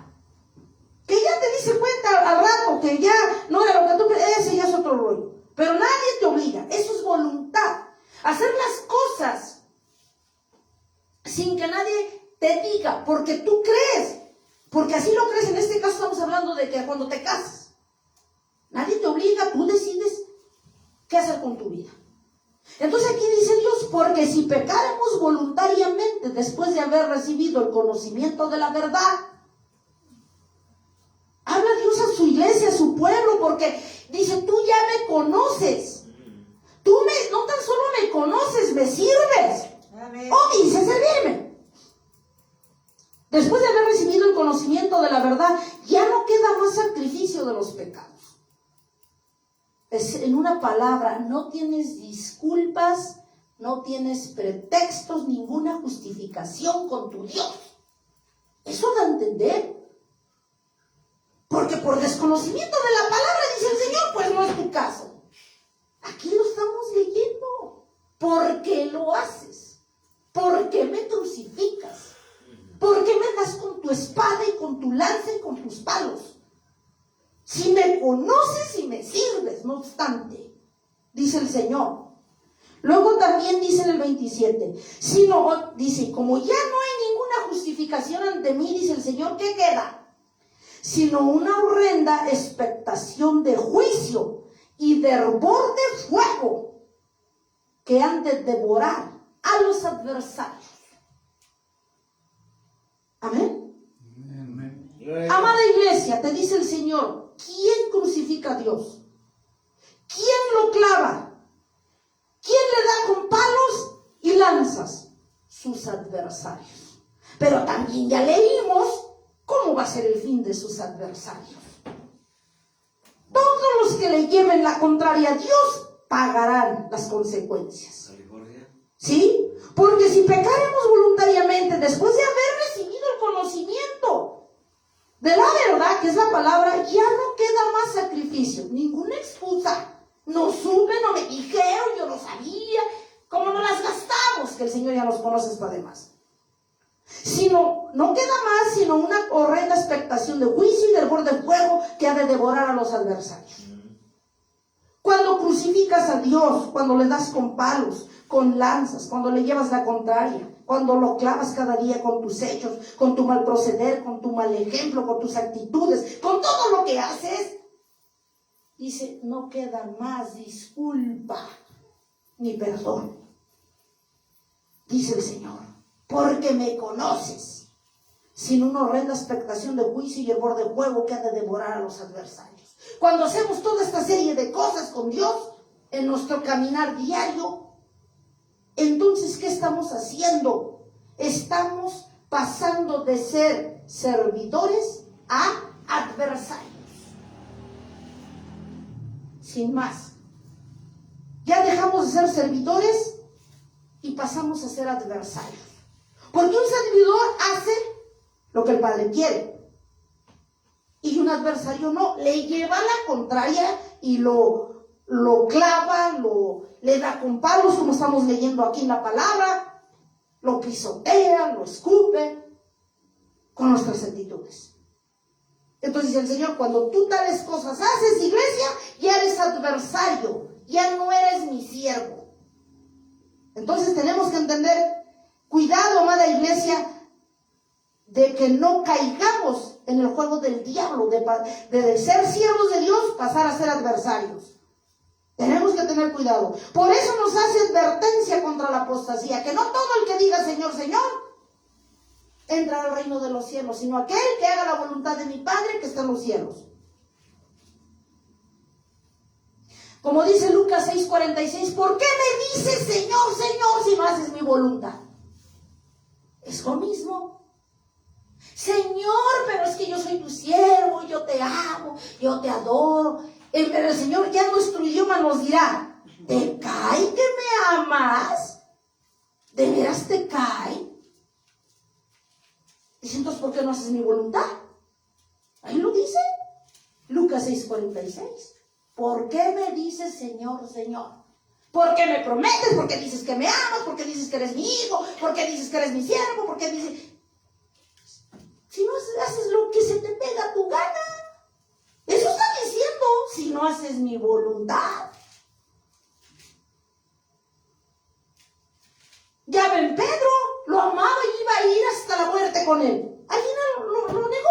Que ya te dice cuenta al rato que ya no era lo que tú querías, ese ya es otro rollo. Pero nadie te obliga. Eso es voluntad. Hacer las cosas sin que nadie te diga, porque tú crees, porque así lo crees. En este caso estamos estamos hablando de que cuando te casas, nadie te obliga, tú decides qué hacer con tu vida. Entonces aquí dice Dios, porque si pecáramos voluntariamente después de haber recibido el conocimiento de la verdad, habla Dios a su iglesia, a su pueblo, porque dice, tú ya me conoces. No tan solo me conoces, me sirves. Amén. O dices servirme. Después de haber recibido el conocimiento de la verdad, ya no queda más sacrificio de los pecados. En una palabra, no tienes disculpas, no tienes pretextos, ninguna justificación con tu Dios. Eso da a entender. Porque por desconocimiento de la palabra, dice el Señor, pues no es tu caso. Aquí lo estamos leyendo. ¿Por qué lo haces? ¿Por qué me crucificas? ¿Por qué me das con tu espada y con tu lanza y con tus palos? Si me conoces y me sirves, no obstante, dice el Señor. Luego también dice en el 27, dice, como ya no hay ninguna justificación ante mí, dice el Señor, ¿qué queda? Sino una horrenda expectación de juicio y de hervor de fuego que han de devorar a los adversarios. Amén. Amada iglesia, te dice el Señor, ¿quién crucifica a Dios? ¿Quién lo clava? ¿Quién le da con palos y lanzas? Sus adversarios. Pero también ya leímos cómo va a ser el fin de sus adversarios. Todos los que le lleven la contraria a Dios pagarán las consecuencias. ¿Sí? Porque si pecaremos voluntariamente después de haber recibido el conocimiento de la verdad, que es la palabra, ya no queda más sacrificio, ninguna excusa. No supe, no me dijeron, yo no sabía. ¿Cómo no las gastamos? Que el Señor ya nos conoce para demás. No queda más sino una horrenda expectación de juicio y del hervor de fuego que ha de devorar a los adversarios. Cuando crucificas a Dios, cuando le das con palos, con lanzas, cuando le llevas la contraria, cuando lo clavas cada día con tus hechos, con tu mal proceder, con tu mal ejemplo, con tus actitudes, con todo lo que haces, dice, no queda más disculpa ni perdón. Dice el Señor, porque me conoces, sin una horrenda expectación de juicio y hervor de fuego que ha de devorar a los adversarios. Cuando hacemos toda esta serie de cosas con Dios, en nuestro caminar diario, entonces, ¿qué estamos haciendo? Estamos pasando de ser servidores a adversarios. Sin más. Ya dejamos de ser servidores y pasamos a ser adversarios. Porque un servidor hace lo que el Padre quiere. Y un adversario no. Le lleva la contraria y lo clava, le da con palos, como estamos leyendo aquí en la palabra, lo pisotea, lo escupe, con nuestras actitudes. Entonces dice el Señor, cuando tú tales cosas haces, iglesia, ya eres adversario, ya no eres mi siervo. Entonces tenemos que entender, cuidado, amada iglesia, de que no caigamos en el juego del diablo, de ser siervos de Dios, pasar a ser adversarios. Tenemos que tener cuidado. Por eso nos hace advertencia contra la apostasía, que no todo el que diga Señor, Señor, entra al reino de los cielos, sino aquel que haga la voluntad de mi Padre que está en los cielos. Como dice Lucas 6:46, ¿por qué me dices Señor, Señor, si no haces mi voluntad? Es lo mismo. Señor, pero es que yo soy tu siervo, yo te amo, yo te adoro. Pero el Señor ya en nuestro idioma nos dirá, ¿te cae que me amas? ¿De veras te cae? Dice, entonces, ¿por qué no haces mi voluntad? Ahí lo dice, Lucas 6:46. ¿Por qué me dices Señor, Señor? ¿Por qué me prometes? ¿Por qué dices que me amas? ¿Por qué dices que eres mi hijo? ¿Por qué dices que eres mi siervo? ¿Por qué dices? Si no haces lo que se te pega a tu gana. Eso está diciendo, si no haces mi voluntad. Ya ven, Pedro lo amaba y iba a ir hasta la muerte con él. Al final lo negó.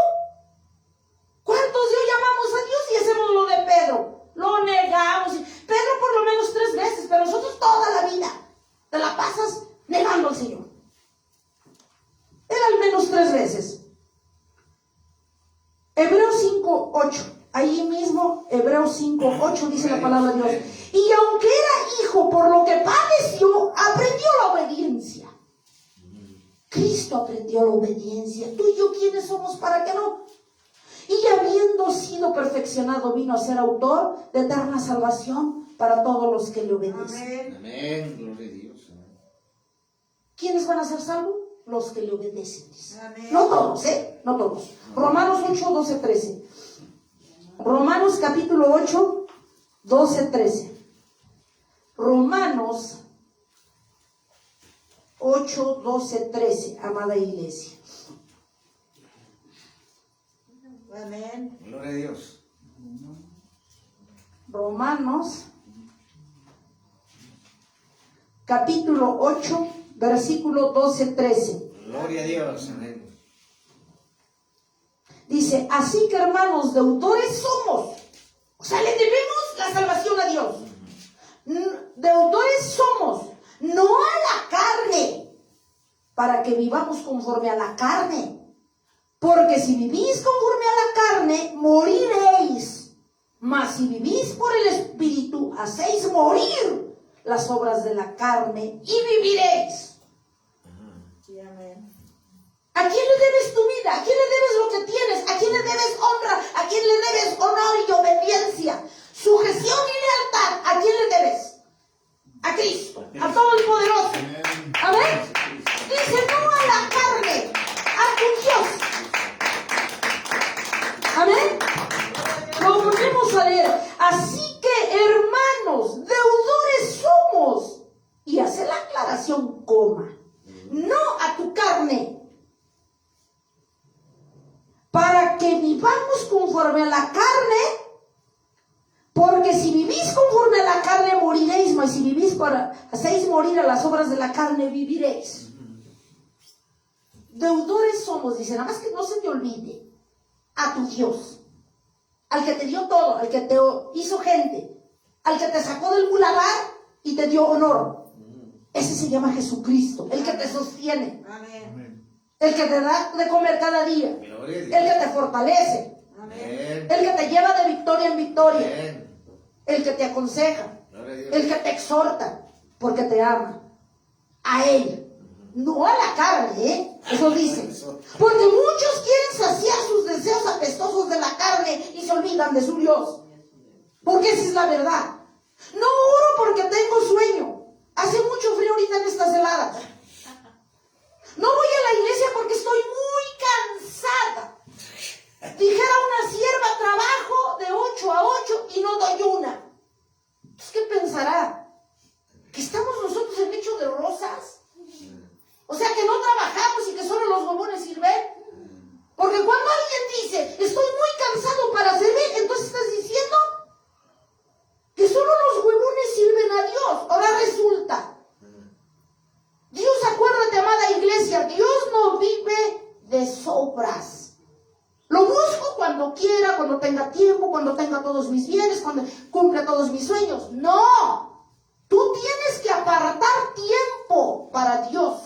¿Cuál 5:8. Ahí mismo, Hebreos 5:8 dice la palabra de Dios. Y aunque era hijo, por lo que padeció, aprendió la obediencia. Cristo aprendió la obediencia. Tú y yo, ¿quiénes somos para que no? Y habiendo sido perfeccionado, vino a ser autor de eterna salvación para todos los que le obedecen. Amén. Amén. Gloria a Dios. Amén. ¿Quiénes van a ser salvos? Los que le obedecen. Dice. Amén. No todos, no todos. Romanos 8, 12, 13. Romanos capítulo 8, 12, 13. Romanos 8, 12, 13, amada iglesia. Amén. Gloria a Dios. Romanos capítulo 8, versículo 12, 13. Gloria a Dios. Amén. Dice, así que hermanos, deudores somos. O sea, le debemos la salvación a Dios. Deudores somos, no a la carne, para que vivamos conforme a la carne. Porque si vivís conforme a la carne, moriréis. Mas si vivís por el Espíritu, hacéis morir las obras de la carne y viviréis. Sí, amén. ¿A quién le debes tu vida? ¿A quién le debes lo que tienes? ¿A quién le debes honra? ¿A quién le debes honor y obediencia? Sujeción y lealtad. ¿A quién le debes? A Cristo, a todo el poderoso. Amén. Dice, no a la carne, a tu Dios. Amén. Lo volvemos a leer. Así que, hermanos, deudores somos. Y hace la aclaración, coma. No a tu carne, para que vivamos conforme a la carne, porque si vivís conforme a la carne moriréis, mas si vivís hacéis morir a las obras de la carne, viviréis. Deudores somos, dice, nada más que no se te olvide, a tu Dios, al que te dio todo, al que te hizo gente, al que te sacó del muladar y te dio honor. Ese se llama Jesucristo, el que te sostiene. Amén. El que te da de comer cada día. Gloria a Dios. El que te fortalece. Amén. El que te lleva de victoria en victoria. Amén. El que te aconseja. Gloria a Dios. El que te exhorta. Porque te ama. A Él. No a la carne, Eso dice. Porque muchos quieren saciar sus deseos apestosos de la carne y se olvidan de su Dios. Porque esa es la verdad. No oro porque tengo sueño. Hace mucho frío ahorita en estas heladas. No voy a la iglesia porque estoy muy cansada. Dijera una sierva, trabajo de 8 a 8 y no doy una. Pues, ¿qué pensará? ¿Que estamos nosotros en lecho de rosas? O sea, que no trabajamos y que solo los huevones sirven. Porque cuando alguien dice, estoy muy cansado para servir, entonces estás diciendo que solo los huevones sirven a Dios. Ahora resulta, Dios, acuérdate, amada iglesia, Dios no vive de sobras. Lo busco cuando quiera, cuando tenga tiempo, cuando tenga todos mis bienes, cuando cumpla todos mis sueños. No, tú tienes que apartar tiempo para Dios.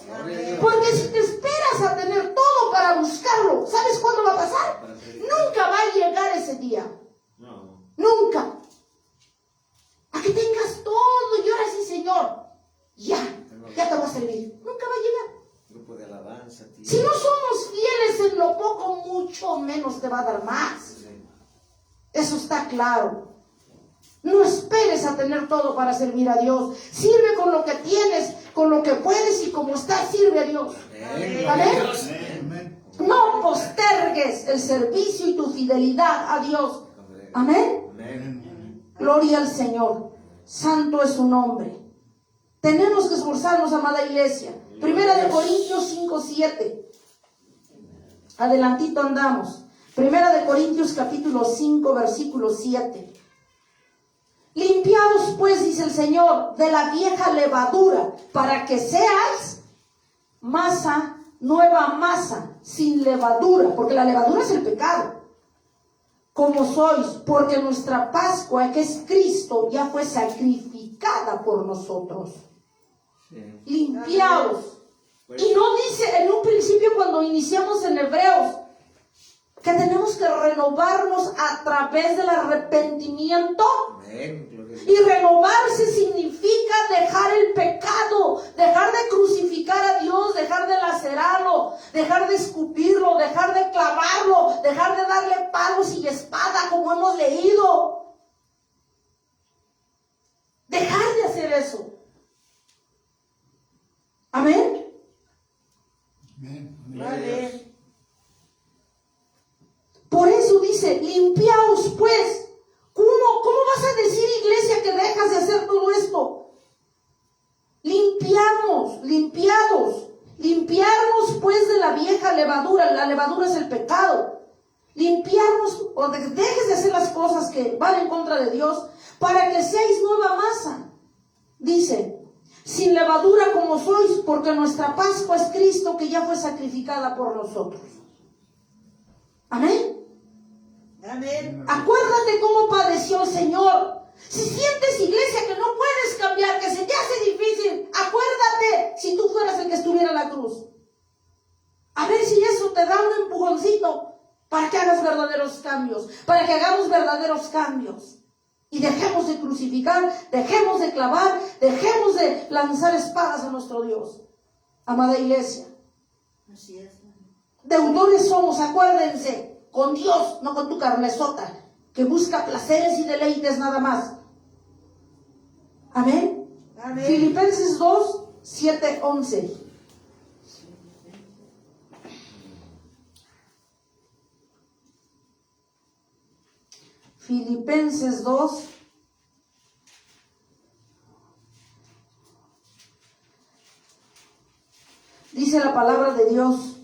Porque si te esperas a tener todo para buscarlo, ¿sabes cuándo va a pasar? Nunca va a llegar ese día. No. Nunca. A que tengas todo y ahora sí, Señor, ya te va a servir. Nunca va a llegar. Grupo de alabanza, tío. Si no somos fieles en lo poco, mucho menos te va a dar más. Sí. Eso está claro. No esperes a tener todo para servir a Dios. Sirve con lo que tienes, con lo que puedes y como estás, sirve a Dios. Amén. Amén. Gloria a Dios. Amén. No postergues el servicio y tu fidelidad a Dios. Amén. Amén. Gloria al Señor. Santo es su nombre. Tenemos que esforzarnos, amada iglesia. Primera de Corintios 5:7. Adelantito andamos. Primera de Corintios capítulo 5, versículo 7. Limpiaos pues, dice el Señor, de la vieja levadura, para que seáis masa, nueva masa, sin levadura, porque la levadura es el pecado. Como sois, porque nuestra Pascua, que es Cristo, ya fue sacrificada por nosotros. Sí. Limpiaos. Y no dice en un principio cuando iniciamos en Hebreos que tenemos que renovarnos a través del arrepentimiento. Amén. Gloria a Y Dios. renovarse significa dejar el pecado, dejar de crucificar a Dios, dejar de lacerarlo, dejar de escupirlo, dejar de clavarlo, dejar de darle palos y espada como hemos leído. Dejar de hacer eso. Amén. Amén. Por eso dice, limpiaos pues. ¿Cómo vas a decir, iglesia, que dejas de hacer todo esto? Limpiarnos pues de la vieja levadura. La levadura es el pecado. Limpiarnos, o dejes de hacer las cosas que van en contra de Dios, para que seáis nueva masa. Dice, sin levadura como sois, porque nuestra Pascua es Cristo, que ya fue sacrificada por nosotros. Amén. Amén. Acuérdate cómo padeció el Señor. Si sientes, iglesia, que no puedes cambiar, que se te hace difícil, acuérdate si tú fueras el que estuviera en la cruz. A ver si eso te da un empujoncito para que hagas verdaderos cambios, para que hagamos verdaderos cambios. Y dejemos de crucificar, dejemos de clavar, dejemos de lanzar espadas a nuestro Dios. Amada iglesia, Así es. deudores somos, acuérdense, con Dios, no con tu carnesota, que busca placeres y deleites nada más. Amén. Amén. Filipenses 2, 7, 11. Filipenses 2. Dice la palabra de Dios.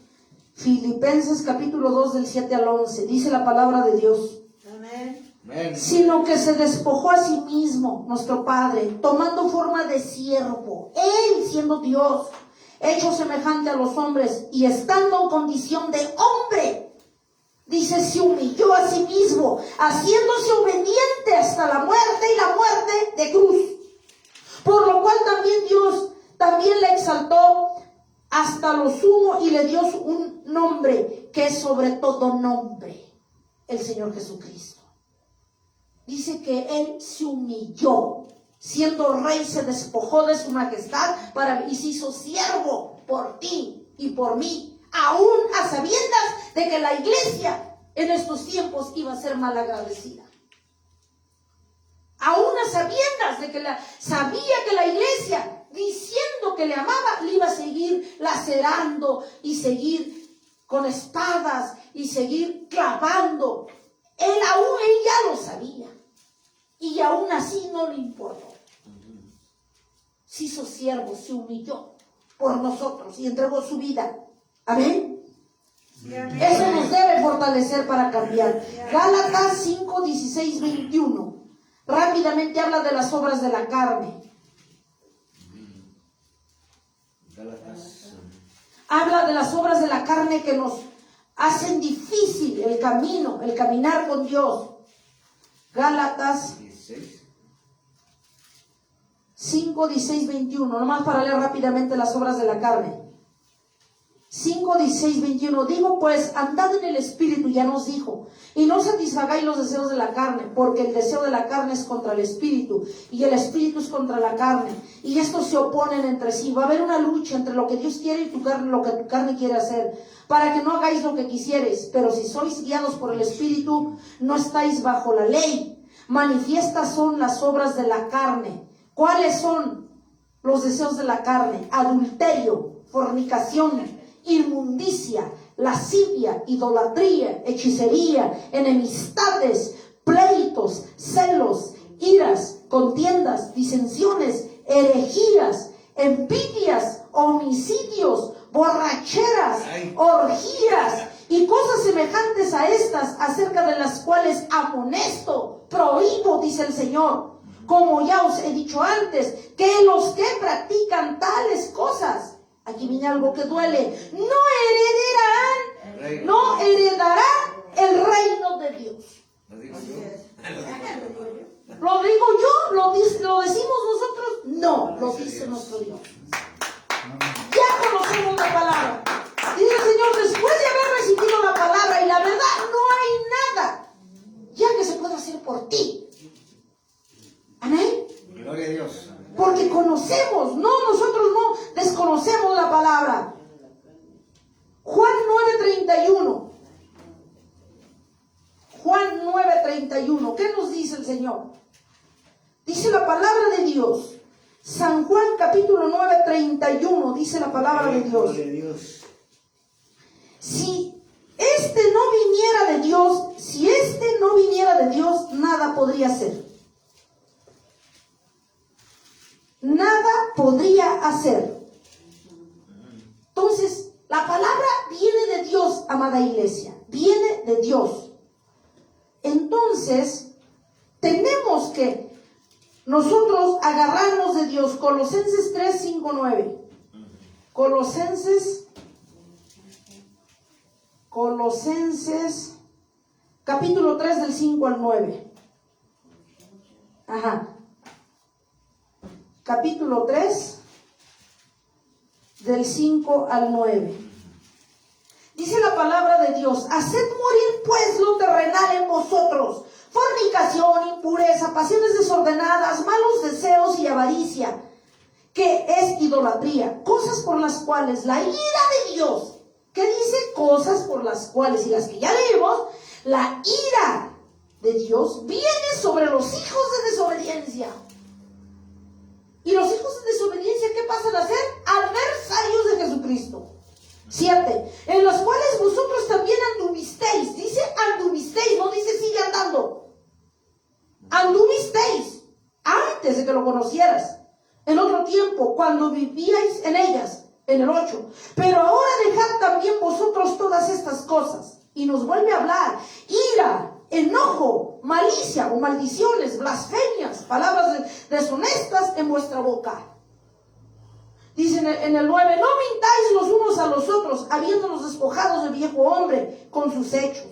Filipenses capítulo 2 del 7 al 11. Dice la palabra de Dios. Amén. Amén. Sino que se despojó a sí mismo, nuestro Padre, tomando forma de siervo, Él siendo Dios, hecho semejante a los hombres, y estando en condición de hombre, dice, se humilló a sí mismo, haciéndose obediente hasta la muerte, y la muerte de cruz. Por lo cual también Dios también le exaltó hasta lo sumo y le dio un nombre que es sobre todo nombre, el Señor Jesucristo. Dice que Él se humilló, siendo rey se despojó de su majestad y se hizo siervo por ti y por mí, aún a sabiendas de que la iglesia en estos tiempos iba a ser malagradecida. Aún a sabiendas de que sabía que la iglesia, diciendo que le amaba, le iba a seguir lacerando y seguir con espadas y seguir clavando. Él ya lo sabía. Y aún así no le importó. Se hizo siervo, se humilló por nosotros y entregó su vida. Amén. Sí, amén. Eso nos debe fortalecer para cambiar. Gálatas 5, 16, 21. Rápidamente habla de las obras de la carne. Gálatas. Habla de las obras de la carne que nos hacen difícil el camino, el caminar con Dios. Gálatas 16. 5, 16, 21. Nomás para leer rápidamente las obras de la carne. 5, 16, 21. Digo pues, andad en el Espíritu, ya nos dijo, y no satisfagáis los deseos de la carne, porque el deseo de la carne es contra el Espíritu, y el Espíritu es contra la carne, y estos se oponen entre sí. Va a haber una lucha entre lo que Dios quiere y tu carne, lo que tu carne quiere hacer, para que no hagáis lo que quisieres. Pero si sois guiados por el Espíritu, no estáis bajo la ley. Manifiestas son las obras de la carne. ¿Cuáles son los deseos de la carne? Adulterio, fornicación, inmundicia, lascivia, idolatría, hechicería, enemistades, pleitos, celos, iras, contiendas, disensiones, herejías, envidias, homicidios, borracheras, orgías y cosas semejantes a estas, acerca de las cuales amonesto, prohíbo, dice el Señor, como ya os he dicho antes, que los que practican tales cosas, aquí viene algo que duele, no heredarán el reino de Dios. ¿Lo digo Así yo? es. ¿Lo digo yo? ¿Lo decimos nosotros? No, lo dice nuestro Dios. Ya conocemos la palabra. Dice el Señor, después de haber recibido la palabra y la verdad, no hay nada. Ya por ti. Amén. Gloria a Dios. Porque conocemos, no, nosotros no desconocemos la palabra. Juan 9:31. Juan 9:31. ¿Qué nos dice el Señor? Dice la palabra de Dios. San Juan capítulo 9:31. Dice la palabra de Dios. Gloria a Dios. Si este no viniera de Dios, si este no viniera de Dios, nada podría ser. Nada podría hacer. Entonces, la palabra viene de Dios, amada iglesia. Viene de Dios. Entonces, tenemos que nosotros agarrarnos de Dios. Colosenses 3, 5, 9. Colosenses capítulo 3 del 5 al 9. Ajá. Capítulo 3 del 5 al 9. Dice la palabra de Dios: haced morir pues lo terrenal en vosotros: fornicación, impureza, pasiones desordenadas, malos deseos y avaricia, que es idolatría, cosas por las cuales la ira de Dios, ¿qué dice? Cosas por las cuales, y las que ya leímos, la ira de Dios viene sobre los hijos de desobediencia. Y los hijos de desobediencia, ¿qué pasan a ser? Adversarios de Jesucristo. 7. En los cuales vosotros también anduvisteis. Dice anduvisteis, no dice sigue andando. Anduvisteis antes de que lo conocieras, en otro tiempo, cuando vivíais en ellas. En el 8. Pero ahora dejad también vosotros todas estas cosas. Y nos vuelve a hablar: ira, enojo, malicia o maldiciones, blasfemias, palabras deshonestas en vuestra boca. Dice en el 9: no mintáis los unos a los otros, habiéndonos despojados del viejo hombre con sus hechos.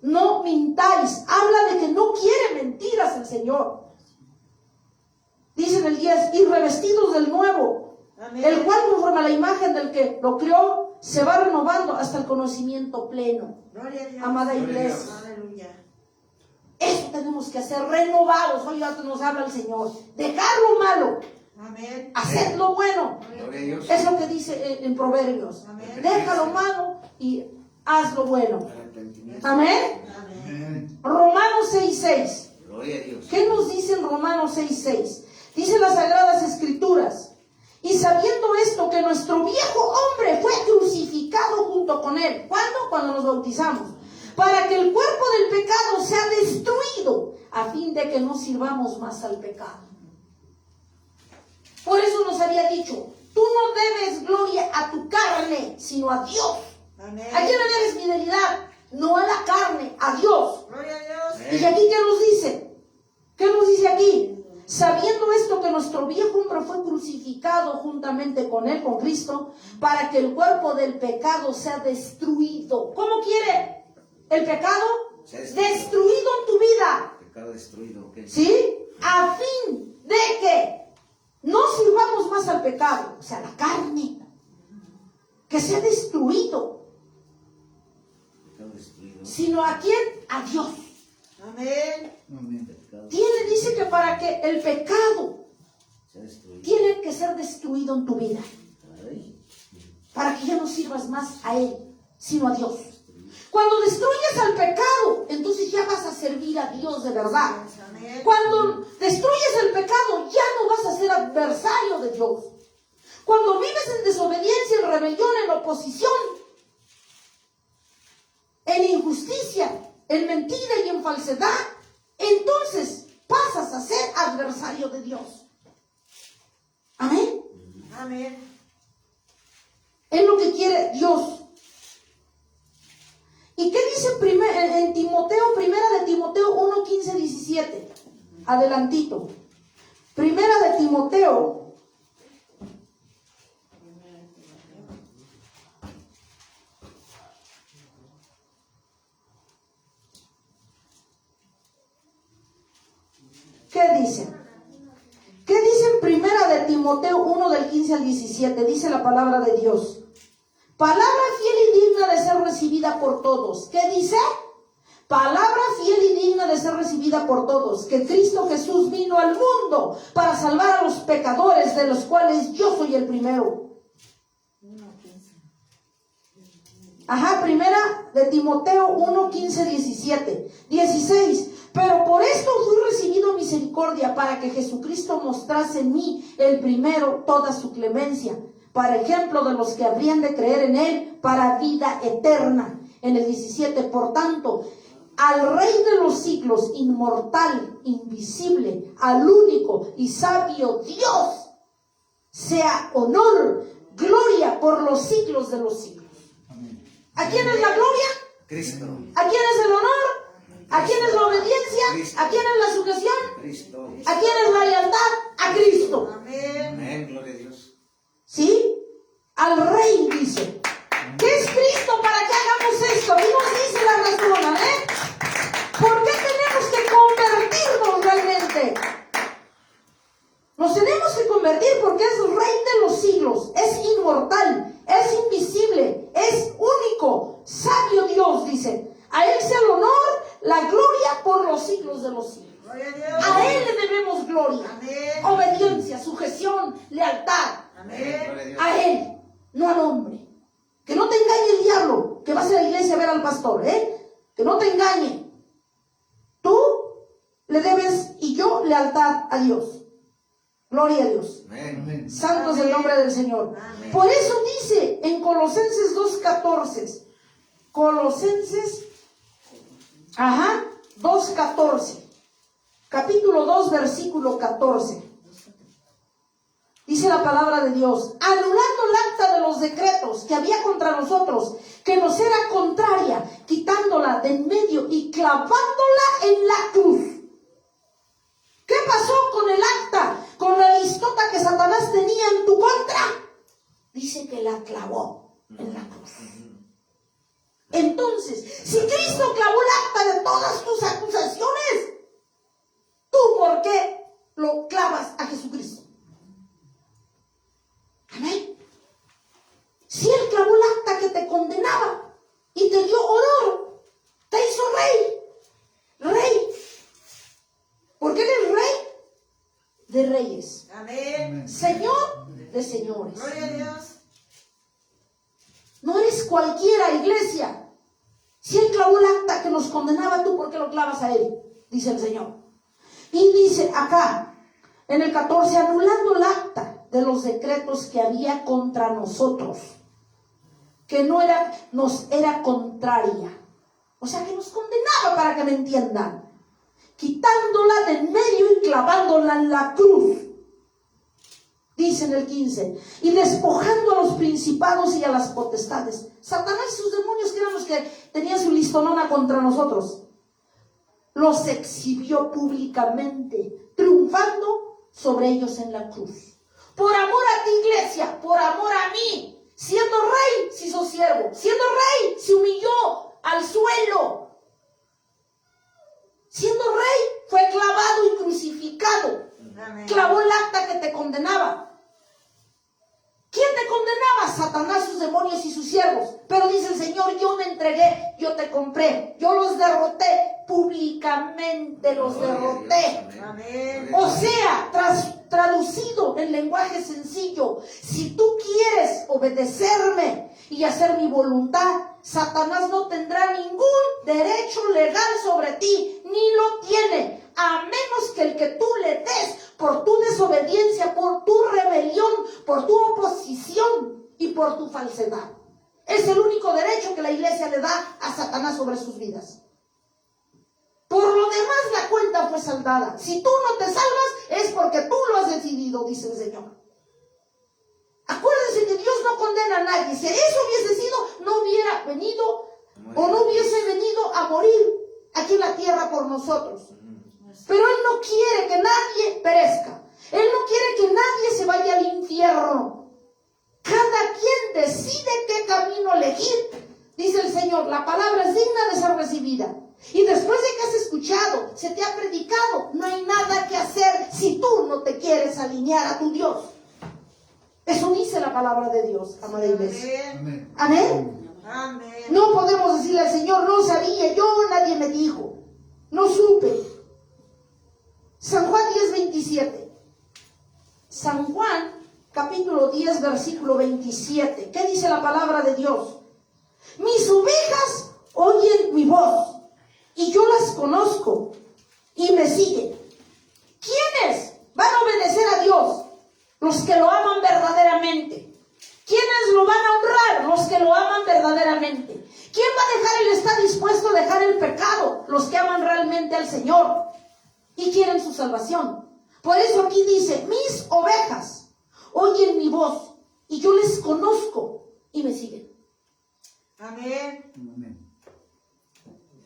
No mintáis. Habla de que no quiere mentiras el Señor. Dice en el 10: y revestidos del nuevo, amén, el cual conforme a la imagen del que lo creó, se va renovando hasta el conocimiento pleno. Gloria a Dios. Amada Gloria a iglesia, Aleluya. eso tenemos que hacer, renovados. Hoy ya nos habla el Señor: dejar lo malo, Amén. hacer lo bueno. Gloria a Dios. Es lo que dice en Proverbios. Amén. Deja lo malo y haz lo bueno. Arrepentimiento. Amén. Amén. Romanos 6:6. Gloria a Dios. ¿Qué nos dice en Romanos 6:6? Dice las Sagradas Escrituras: y sabiendo esto, que nuestro viejo hombre fue crucificado junto con él. ¿Cuándo? Cuando nos bautizamos. Para que el cuerpo del pecado sea destruido, a fin de que no sirvamos más al pecado. Por eso nos había dicho: tú no debes gloria a tu carne, sino a Dios. Amén. ¿A quién le debes fidelidad? No a la carne, a Dios. Gloria a Dios. Amén. ¿Y aquí qué nos dice? ¿Qué nos dice aquí? Sabiendo esto, que nuestro viejo hombre fue crucificado juntamente con él, con Cristo, para que el cuerpo del pecado sea destruido. ¿Cómo quiere el pecado? Destruido en tu vida. Pecado destruido. ¿Ok? ¿Sí? A fin de que no sirvamos más al pecado, o sea, la carne, que sea destruido, Pecado destruido. sino ¿a quién? A Dios. Amén. Pecado Dice que para que el pecado sea destruido. tiene que ser destruido en tu vida, Ay. para que ya no sirvas más a Él, sino a Dios. Cuando destruyes al pecado, entonces ya vas a servir a Dios de verdad. Amén. Cuando destruyes el pecado, ya no vas a ser adversario de Dios. Cuando vives en desobediencia, en rebelión, en oposición, en injusticia, en mentira y en falsedad, entonces pasas a ser adversario de Dios. Amén. Amén. Es lo que quiere Dios. ¿Y qué dice en Timoteo? Primera de Timoteo 1, 15, 17. Adelantito. Primera de Timoteo. ¿Qué dice? ¿Qué dice en Primera de Timoteo 1 del 15 al 17? Dice la palabra de Dios: palabra fiel y digna de ser recibida por todos. ¿Qué dice? Palabra fiel y digna digna de ser recibida por todos, que Cristo Jesús vino al mundo para salvar a los pecadores, de los cuales yo soy el primero. Primera de Timoteo 1, 15, 17, 16. Pero por esto fui recibido misericordia, para que Jesucristo mostrase en mí el primero toda su clemencia, para ejemplo de los que habrían de creer en él para vida eterna. En el 17, por tanto, al Rey de los siglos, inmortal, invisible, al único y sabio Dios, sea honor, gloria por los siglos de los siglos. ¿A quién es la gloria? Cristo. ¿A quién es el honor? ¿A quién es la obediencia? ¿A quién es la sujeción? Cristo. ¿A quién es la lealtad? A Cristo. Amén. Amén, gloria a Dios. ¿Sí? Al Rey dice. ¿Qué es Cristo para que hagamos esto? Aquí nos dice la razón, ¿por qué tenemos que convertirnos realmente? Nos tenemos que convertir porque es Rey de los siglos, es inmortal, es invisible, es único, sabio Dios, dice. A Él sea el honor, la gloria por los siglos de los siglos. Gloria a Dios. A Él le debemos gloria, Amén. obediencia, sujeción, lealtad. Amén. Gloria a Dios. A Él, no al hombre. Que no te engañe el diablo, que vas a la iglesia a ver al pastor, que no te engañe. Tú le debes y yo lealtad a Dios. Gloria a Dios. Amén. Santo es el nombre del Señor. Amén. Por eso dice en Colosenses 2:14. Colosenses 2:14. Capítulo 2, versículo 14. Dice la palabra de Dios: anulando el acta de los decretos que había contra nosotros, que nos era contraria, quitándola de en medio y clavándola en la cruz. ¿Qué pasó con el acta, con la listota que Satanás tenía en tu contra? Dice que la clavó en la cruz. Entonces, si Cristo clavó el acta de todas tus acusaciones, ¿tú por qué lo clavas a Jesucristo? Amén. Si Él clavó el acta que te condenaba y te dio honor, te hizo rey, porque Él es Rey de reyes, Amén. Señor de señores. Gloria a Dios. No eres cualquiera, iglesia. Si Él clavó el acta que nos condenaba, ¿tú por qué lo clavas a Él? Dice el Señor. Y dice acá, en el 14, anulando el acta de los decretos que había contra nosotros, que nos era contraria. O sea, que nos condenaba, para que me entiendan. Quitándola de en medio y clavándola en la cruz. Dice en el 15, y despojando a los principados y a las potestades. Satanás y sus demonios, que eran los que tenían su listonona contra nosotros, los exhibió públicamente, triunfando sobre ellos en la cruz. Por amor a ti, iglesia, por amor a mí. Siendo rey, se hizo siervo. Siendo rey, se humilló al suelo. Siendo rey, fue clavado y crucificado. Amén. Clavó el acta que te condenaba. ¿Quién te condenaba? Satanás, sus demonios y sus siervos. Pero dice el Señor: yo me entregué, yo te compré, yo los derroté públicamente, los derroté. Amén. O sea, traducido en lenguaje sencillo, si tú quieres obedecerme y hacer mi voluntad, Satanás no tendrá ningún derecho legal sobre ti, ni lo tiene, a menos que el que tú le des por tu desobediencia, por tu rebelión, por tu oposición y por tu falsedad. Es el único derecho que la iglesia le da a Satanás sobre sus vidas. Por lo demás, la cuenta fue saldada. Si tú no te salvas, es porque tú lo has decidido, dice el Señor. Acuérdense que Dios no condena a nadie. Si eso hubiese sido, no hubiera venido o no hubiese venido a morir aquí en la tierra por nosotros. Pero Él no quiere que nadie perezca. Él no quiere que nadie se vaya al infierno. Cada quien decide qué camino elegir. Dice el Señor: la palabra es digna de ser recibida. Y después de que has escuchado, se te ha predicado, no hay nada que hacer si tú no te quieres alinear a tu Dios. Eso dice la palabra de Dios, amada iglesia. Amén. Amén. Amén. No podemos decirle al Señor: no sabía yo, nadie me dijo, no supe. San Juan, capítulo 10, versículo 27. ¿Qué dice la palabra de Dios? Mis ovejas oyen mi voz y yo las conozco y me siguen. ¿Quiénes van a obedecer a Dios? Los que lo aman verdaderamente. ¿Quiénes lo van a honrar? Los que lo aman verdaderamente. ¿Quién va a dejar y está dispuesto a dejar el pecado? Los que aman realmente al Señor y quieren su salvación. Por eso aquí dice, mis ovejas oyen mi voz y yo les conozco y me siguen. Amén. Amén.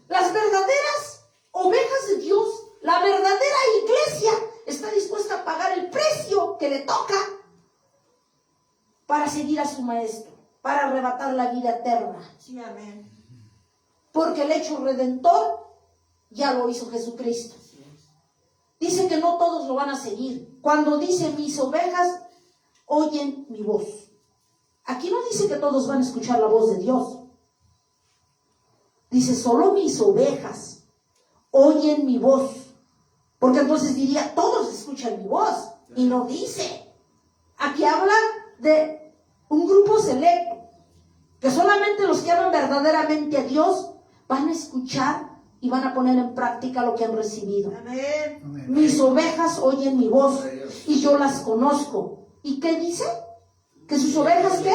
Las verdaderas ovejas de Dios, la verdadera iglesia, está dispuesta a pagar el precio que le toca para seguir a su maestro, para arrebatar la vida eterna. Sí, amén. Porque el hecho redentor ya lo hizo Jesucristo. Dice que no todos lo van a seguir. Cuando dice mis ovejas oyen mi voz. Aquí no dice que todos van a escuchar la voz de Dios. Dice solo mis ovejas oyen mi voz. Porque entonces diría todos escuchan mi voz. Y no dice. Aquí habla de un grupo selecto. Que solamente los que aman verdaderamente a Dios van a escuchar y van a poner en práctica lo que han recibido. Amén. Amén. Mis ovejas oyen mi voz y yo las conozco. ¿Y qué dice? ¿Que sus ovejas qué?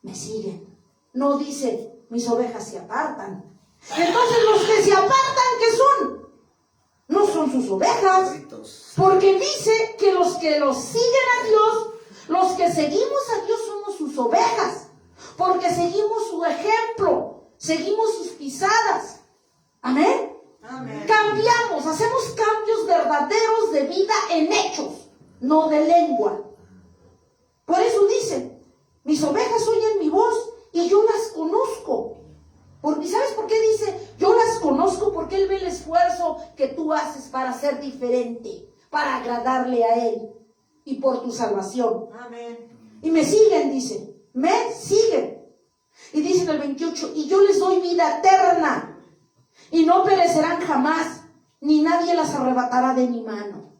Me siguen. No dice, mis ovejas se apartan. Entonces los que se apartan, ¿qué son? No son sus ovejas. Porque dice que los siguen a Dios, los que seguimos a Dios somos sus ovejas. Porque seguimos su ejemplo, seguimos sus pisadas. Amén. Amén. Cambiamos, hacemos cambios verdaderos de vida en hechos, no de lengua. Por eso dice, mis ovejas oyen mi voz y yo las conozco. Porque, ¿sabes por qué dice, yo las conozco? Porque Él ve el esfuerzo que tú haces para ser diferente, para agradarle a Él y por tu salvación. Amén. Y me siguen, dice, me siguen. Y dice en el 28, y yo les doy vida eterna y no perecerán jamás, ni nadie las arrebatará de mi mano.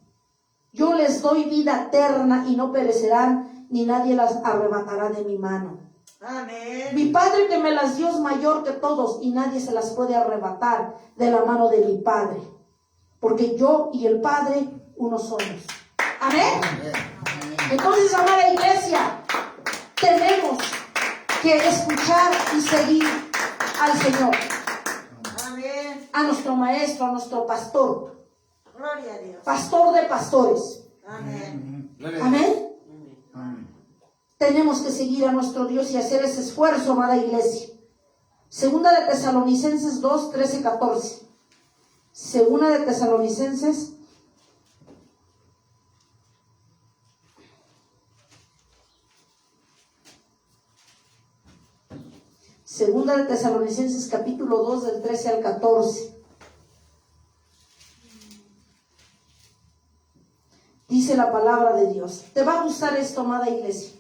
Yo les doy vida eterna y no perecerán, ni nadie las arrebatará de mi mano. Amén. Mi Padre que me las dio es mayor que todos y nadie se las puede arrebatar de la mano de mi Padre. Porque yo y el Padre uno somos. Amén. Entonces, amada iglesia, tenemos que escuchar y seguir al Señor, Amén. a nuestro maestro, a nuestro pastor, Gloria a Dios. pastor de pastores. Amén. Amén. Amén. Tenemos que seguir a nuestro Dios y hacer ese esfuerzo, amada iglesia. Segunda de Tesalonicenses 2, 13, 14. Segunda de Tesalonicenses 2 capítulo 2 del 13 al 14. Dice la palabra de Dios. ¿Te va a gustar esto, amada iglesia?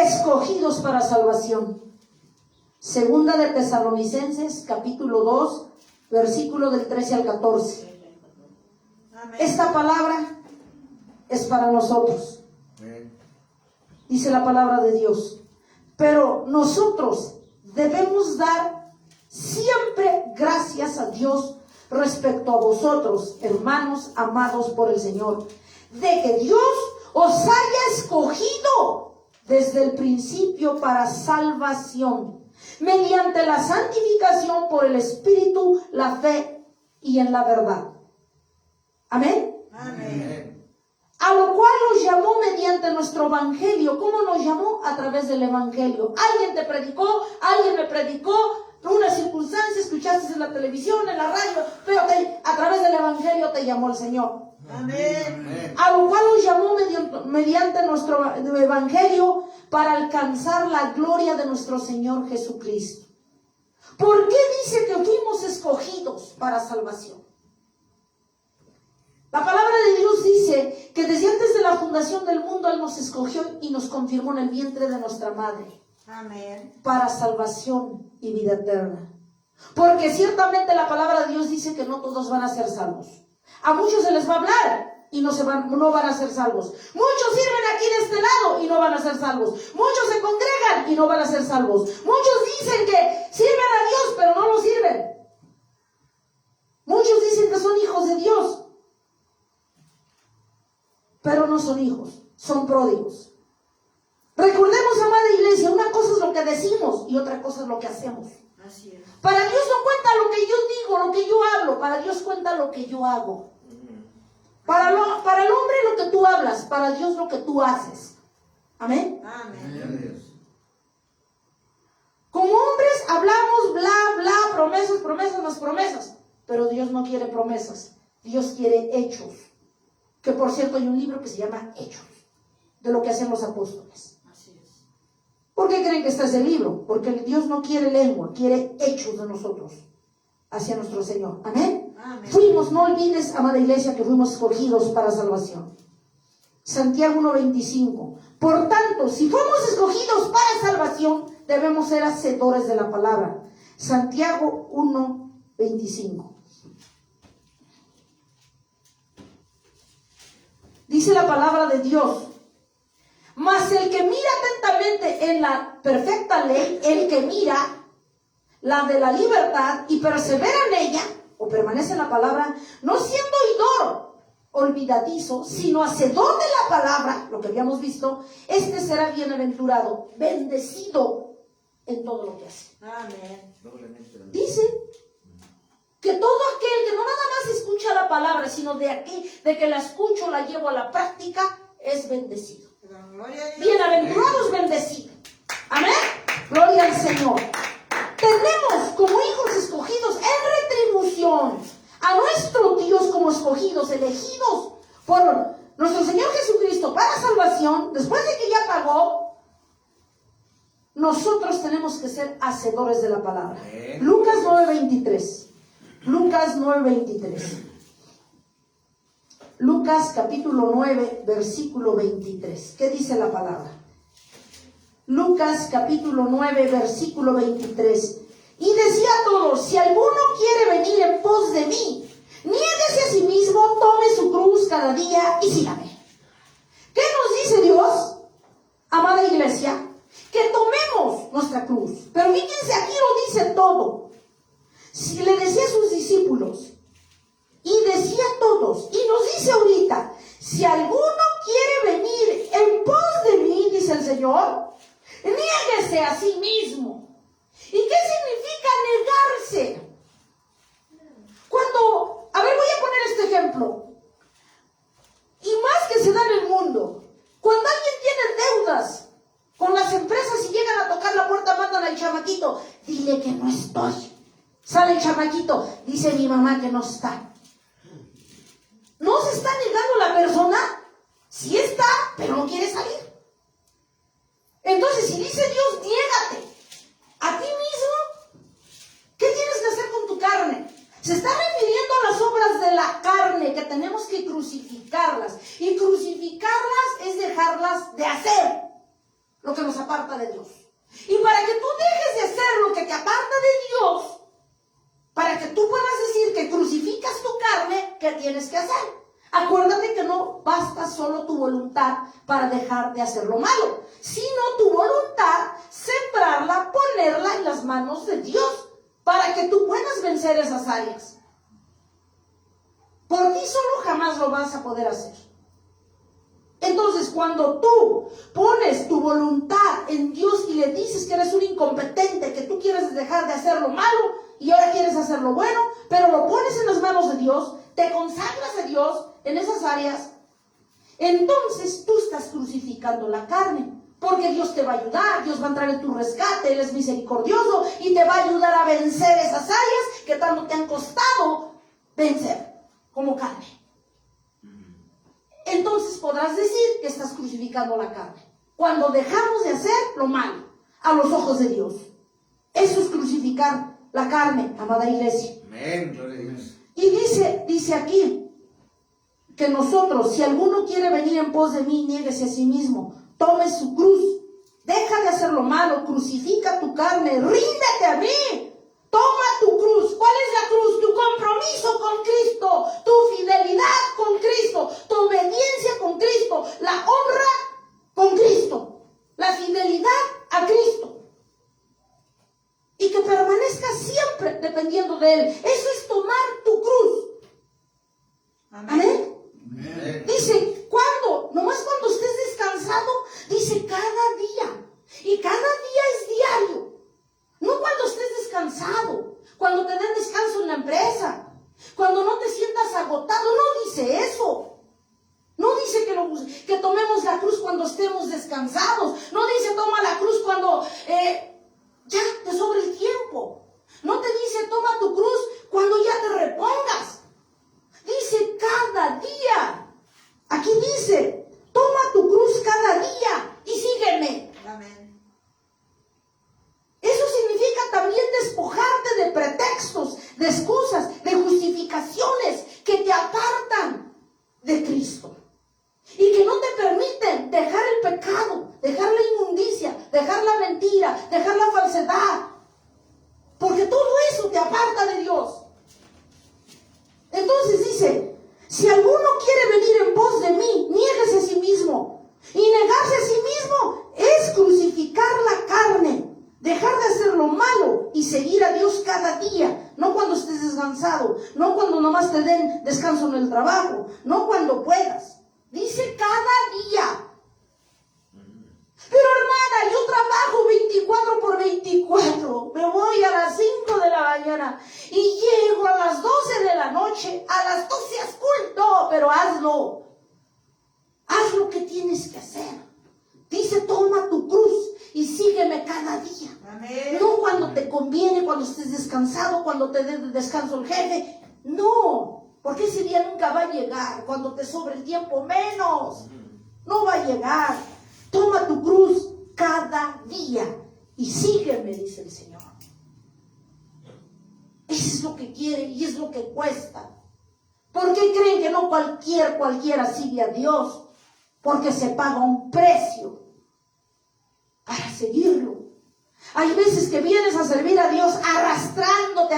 Escogidos para salvación. Segunda de Tesalonicenses capítulo 2 versículo del 13 al 14. Amén. Esta palabra es para nosotros. Dice la palabra de Dios. Pero nosotros debemos dar siempre gracias a Dios respecto a vosotros, hermanos amados por el Señor, de que Dios os haya escogido desde el principio para salvación, mediante la santificación por el Espíritu, la fe y en la verdad. Amén. Amén. A lo cual nos llamó mediante nuestro evangelio. ¿Cómo nos llamó? A través del evangelio. Alguien te predicó, alguien me predicó, una circunstancia, escuchaste en la televisión, en la radio, pero a través del evangelio te llamó el Señor. Amén. A lo cual nos llamó mediante nuestro evangelio para alcanzar la gloria de nuestro Señor Jesucristo. ¿Por qué dice que fuimos escogidos para salvación? La palabra de Dios dice que desde antes de la fundación del mundo Él nos escogió y nos confirmó en el vientre de nuestra madre Amén. para salvación y vida eterna. Porque ciertamente la palabra de Dios dice que no todos van a ser salvos. A muchos se les va a hablar y no van a ser salvos. Muchos sirven aquí de este lado y no van a ser salvos. Muchos se congregan y no van a ser salvos. Muchos dicen que sirven a Dios, pero no lo sirven. Muchos dicen que son hijos de Dios, pero no son hijos, son pródigos. Recordemos, amada iglesia, una cosa es lo que decimos y otra cosa es lo que hacemos. Así es. Para Dios no cuenta lo que yo digo, lo que yo hablo. Para Dios cuenta lo que yo hago. Para el hombre lo que tú hablas, para Dios lo que tú haces. Amén. Amén. Como hombres hablamos bla, bla, promesas, promesas, más promesas. Pero Dios no quiere promesas. Dios quiere hechos. Que por cierto hay un libro que se llama Hechos, de lo que hacen los apóstoles. Así es. ¿Por qué creen que está ese libro? Porque Dios no quiere lengua, quiere hechos de nosotros hacia nuestro Señor. Amén. Amén. Fuimos, no olvides, amada iglesia, que fuimos escogidos para salvación. Santiago 1:25. Por tanto, si fuimos escogidos para salvación, debemos ser hacedores de la palabra. Santiago 1:25. Dice la palabra de Dios: mas el que mira atentamente en la perfecta ley, el que mira la de la libertad y persevera en ella, o permanece en la palabra, no siendo oidor olvidadizo, sino hacedor de la palabra, lo que habíamos visto, este será bienaventurado, bendecido en todo lo que hace. Amén. Dice que todo aquel que no nada más escucha la palabra, sino de que la escucho, la llevo a la práctica, es bendecido. Gloria a Dios. Bienaventurado es bendecido. Amén. Gloria al Señor. Tenemos como hijos escogidos en retribución a nuestro Dios como escogidos, elegidos por nuestro Señor Jesucristo para salvación. Después de que ya pagó, nosotros tenemos que ser hacedores de la palabra. Lucas 9:23. Lucas 9:23. Lucas capítulo 9, versículo 23. ¿Qué dice la palabra? Lucas capítulo 9, versículo 23. Y decía a todos: si alguno quiere venir en pos de mí, niéguese a sí mismo, tome su cruz cada día y sígame. ¿Qué nos dice Dios, amada iglesia? Que tomemos nuestra cruz. Pero fíjense, aquí lo dice todo. Si le decía a sus discípulos, y decía a todos, y nos dice ahorita: si alguno quiere venir en pos de mí, dice el Señor, niéguese a sí mismo. ¿Y qué significa negarse? Cuando, a ver, voy a poner este ejemplo, y más que se da en el mundo, cuando alguien tiene deudas con las empresas y llegan a tocar la puerta, mandan al chamaquito: dile que no estoy. Sale el chamaquito: dice mi mamá que no está. ¿No se está negando la persona? Sí está, pero no quiere salir. Entonces, si dice Dios, niégate a ti mismo, ¿qué tienes que hacer con tu carne? Se está refiriendo a las obras de la carne, que tenemos que crucificarlas. Y crucificarlas es dejarlas de hacer lo que nos aparta de Dios. Y para que tú dejes de hacer lo que te aparta de Dios, para que tú puedas decir que crucificas tu carne, ¿qué tienes que hacer? Acuérdate que no basta solo tu voluntad para dejar de hacer lo malo, sino tu voluntad, sembrarla, ponerla en las manos de Dios, para que tú puedas vencer esas áreas. Por ti solo jamás lo vas a poder hacer. Entonces, cuando tú pones tu voluntad en Dios y le dices que eres un incompetente, que tú quieres dejar de hacer lo malo y ahora quieres hacer lo bueno, pero lo pones en las manos de Dios, te consagras a Dios en esas áreas, entonces tú estás crucificando la carne, porque Dios te va a ayudar, Dios va a entrar en tu rescate, Él es misericordioso y te va a ayudar a vencer esas áreas que tanto te han costado vencer, como carne. Entonces podrás decir que estás crucificando la carne, cuando dejamos de hacer lo malo a los ojos de Dios. Eso es crucificar la carne, amada iglesia. Amén, gloria a Dios. Y dice aquí que nosotros, si alguno quiere venir en pos de mí, niéguese a sí mismo, tome su cruz, deja de hacer lo malo, crucifica tu carne, ríndete a mí, toma tu cruz. ¿Cuál es la cruz? Tu compromiso con Cristo, tu fidelidad con Cristo. Tomé dependiendo de Él. Eso es tomar tu cruz. Amén. Dice, ¿cuándo? Nomás cuando estés descansado, dice cada día. Y cada día es diario. No cuando estés descansado, cuando te den descanso en la empresa, cuando no te sientas agotado. No dice eso. No dice que tomemos la cruz cuando estemos descansados. No dice toma la cruz cuando ya te sobre el tiempo. No te dice toma tu cruz cuando ya te repongas. Dice cada día. Aquí dice, toma tu cruz cada día y sígueme. Amén. Eso significa también despojarte de pretextos, de excusas, de justificaciones que te apartan de Cristo y que no te permiten dejar el pecado, dejar la inmundicia, dejar la mentira, dejar la falsedad, porque todo eso te aparta de Dios. Entonces dice, si alguno quiere venir en pos de mí, niéguese a sí mismo. Y negarse a sí mismo es crucificar la carne, dejar de hacer lo malo y seguir a Dios cada día. No cuando estés descansado, no cuando nomás te den descanso en el trabajo, no cuando puedas. Dice cada día. Pero hermana, yo trabajo 24 por 24. Me voy a las 5 de la mañana y llego a las 12 de la noche. A las 12 haz culto, pero hazlo. Haz lo que tienes que hacer. Dice, toma tu cruz y sígueme cada día. Amén. No cuando te conviene, cuando estés descansado, cuando te dé descanso el jefe. No, porque ese día nunca va a llegar. Cuando te sobre el tiempo, menos. No va a llegar. Toma tu cruz cada día y sígueme, dice el Señor. Eso es lo que quiere y es lo que cuesta. ¿Por qué creen que no cualquiera sigue a Dios? Porque se paga un precio para seguirlo. Hay veces que vienes a servir a Dios arrastrándote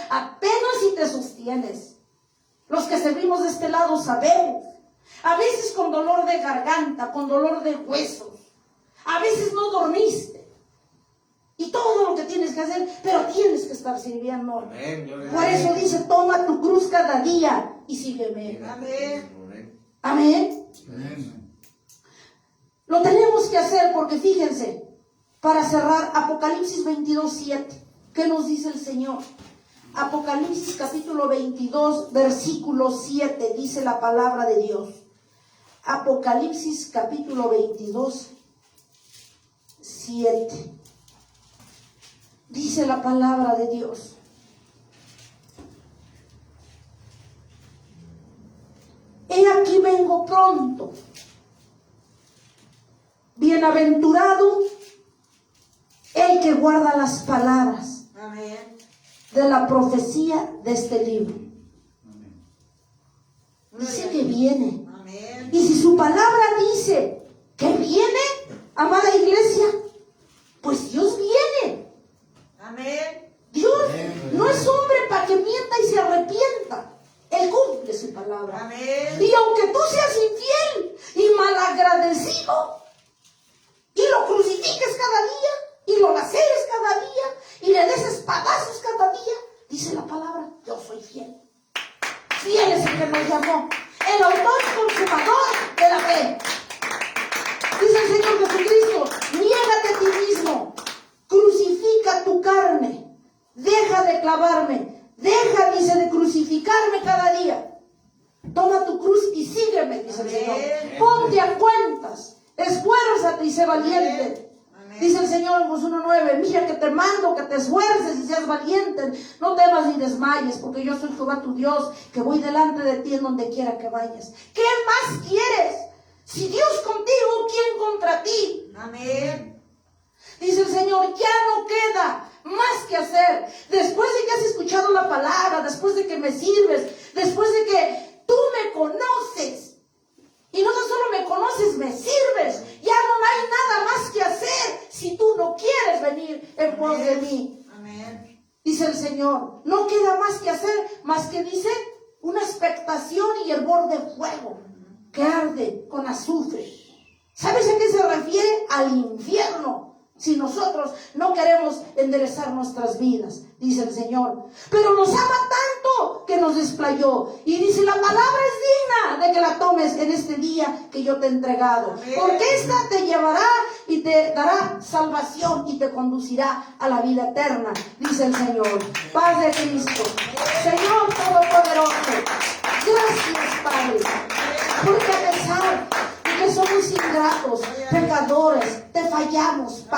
apenas si te sostienes. Los que servimos de este lado sabemos. A veces con dolor de garganta, con dolor de huesos. A veces no dormiste. Y todo lo que tienes que hacer, pero tienes que estar sirviendo. Amén. Por eso dice, toma tu cruz cada día y sígueme. Amén. Amén. Amén. Lo tenemos que hacer porque fíjense, para cerrar, Apocalipsis 22:7. ¿Qué nos dice el Señor? Apocalipsis capítulo 22, versículo 7, dice la palabra de Dios. Apocalipsis capítulo 22, 7. Dice la palabra de Dios. He aquí vengo pronto. Bienaventurado el que guarda las palabras Amén. de la profecía de este libro. Amén. Dice que viene. Amén. Y si su palabra dice que viene, amada iglesia, pues Dios viene. Amén. Dios no es hombre para que mienta y se arrepienta. Él cumple su palabra. Amén. Y aunque tú seas infiel y malagradecido, y lo crucifiques cada día, y lo laceres cada día, y le des espadazos cada día, dice la palabra, yo soy fiel. Fiel es el que nos llamó, el autor y consumador de la fe. Dice el Señor Jesucristo, niégate a ti mismo, crucifica tu carne, deja de clavarme, deja, dice, de crucificarme cada día. Toma tu cruz y sígueme, dice el Señor. Ponte a cuentas, esfuérzate y sé valiente. Amén. Dice el Señor en Josué 1:9, mira que te mando que te esfuerces y seas valiente, no temas ni desmayes, porque yo soy Jehová tu Dios, que voy delante de ti en donde quiera que vayas. ¿Qué más quieres? Si Dios contigo, ¿quién contra ti? Amén. Dice el Señor, ya no queda más que hacer. Después de que has escuchado la palabra, después de que me sirves, después de que tú me conoces, y no tan solo me conoces, me sirves, ya no hay nada más que hacer si tú no quieres venir en pos de mí. Amén. Dice el Señor, no queda más que hacer, más que dice, una expectación y hervor de fuego que arde con azufre. ¿Sabes a qué se refiere? Al infierno. si nosotros no queremos enderezar nuestras vidas, dice el Señor. Pero nos ama tanto que nos desplayó. Y dice, la palabra es digna de que la tomes en este día que yo te he entregado. Porque esta te llevará y te dará salvación y te conducirá a la vida eterna, dice el Señor. Paz de Cristo. Señor Todopoderoso, gracias, Padre, porque a pesar de que somos ingratos, pecadores, te fallamos, Padre.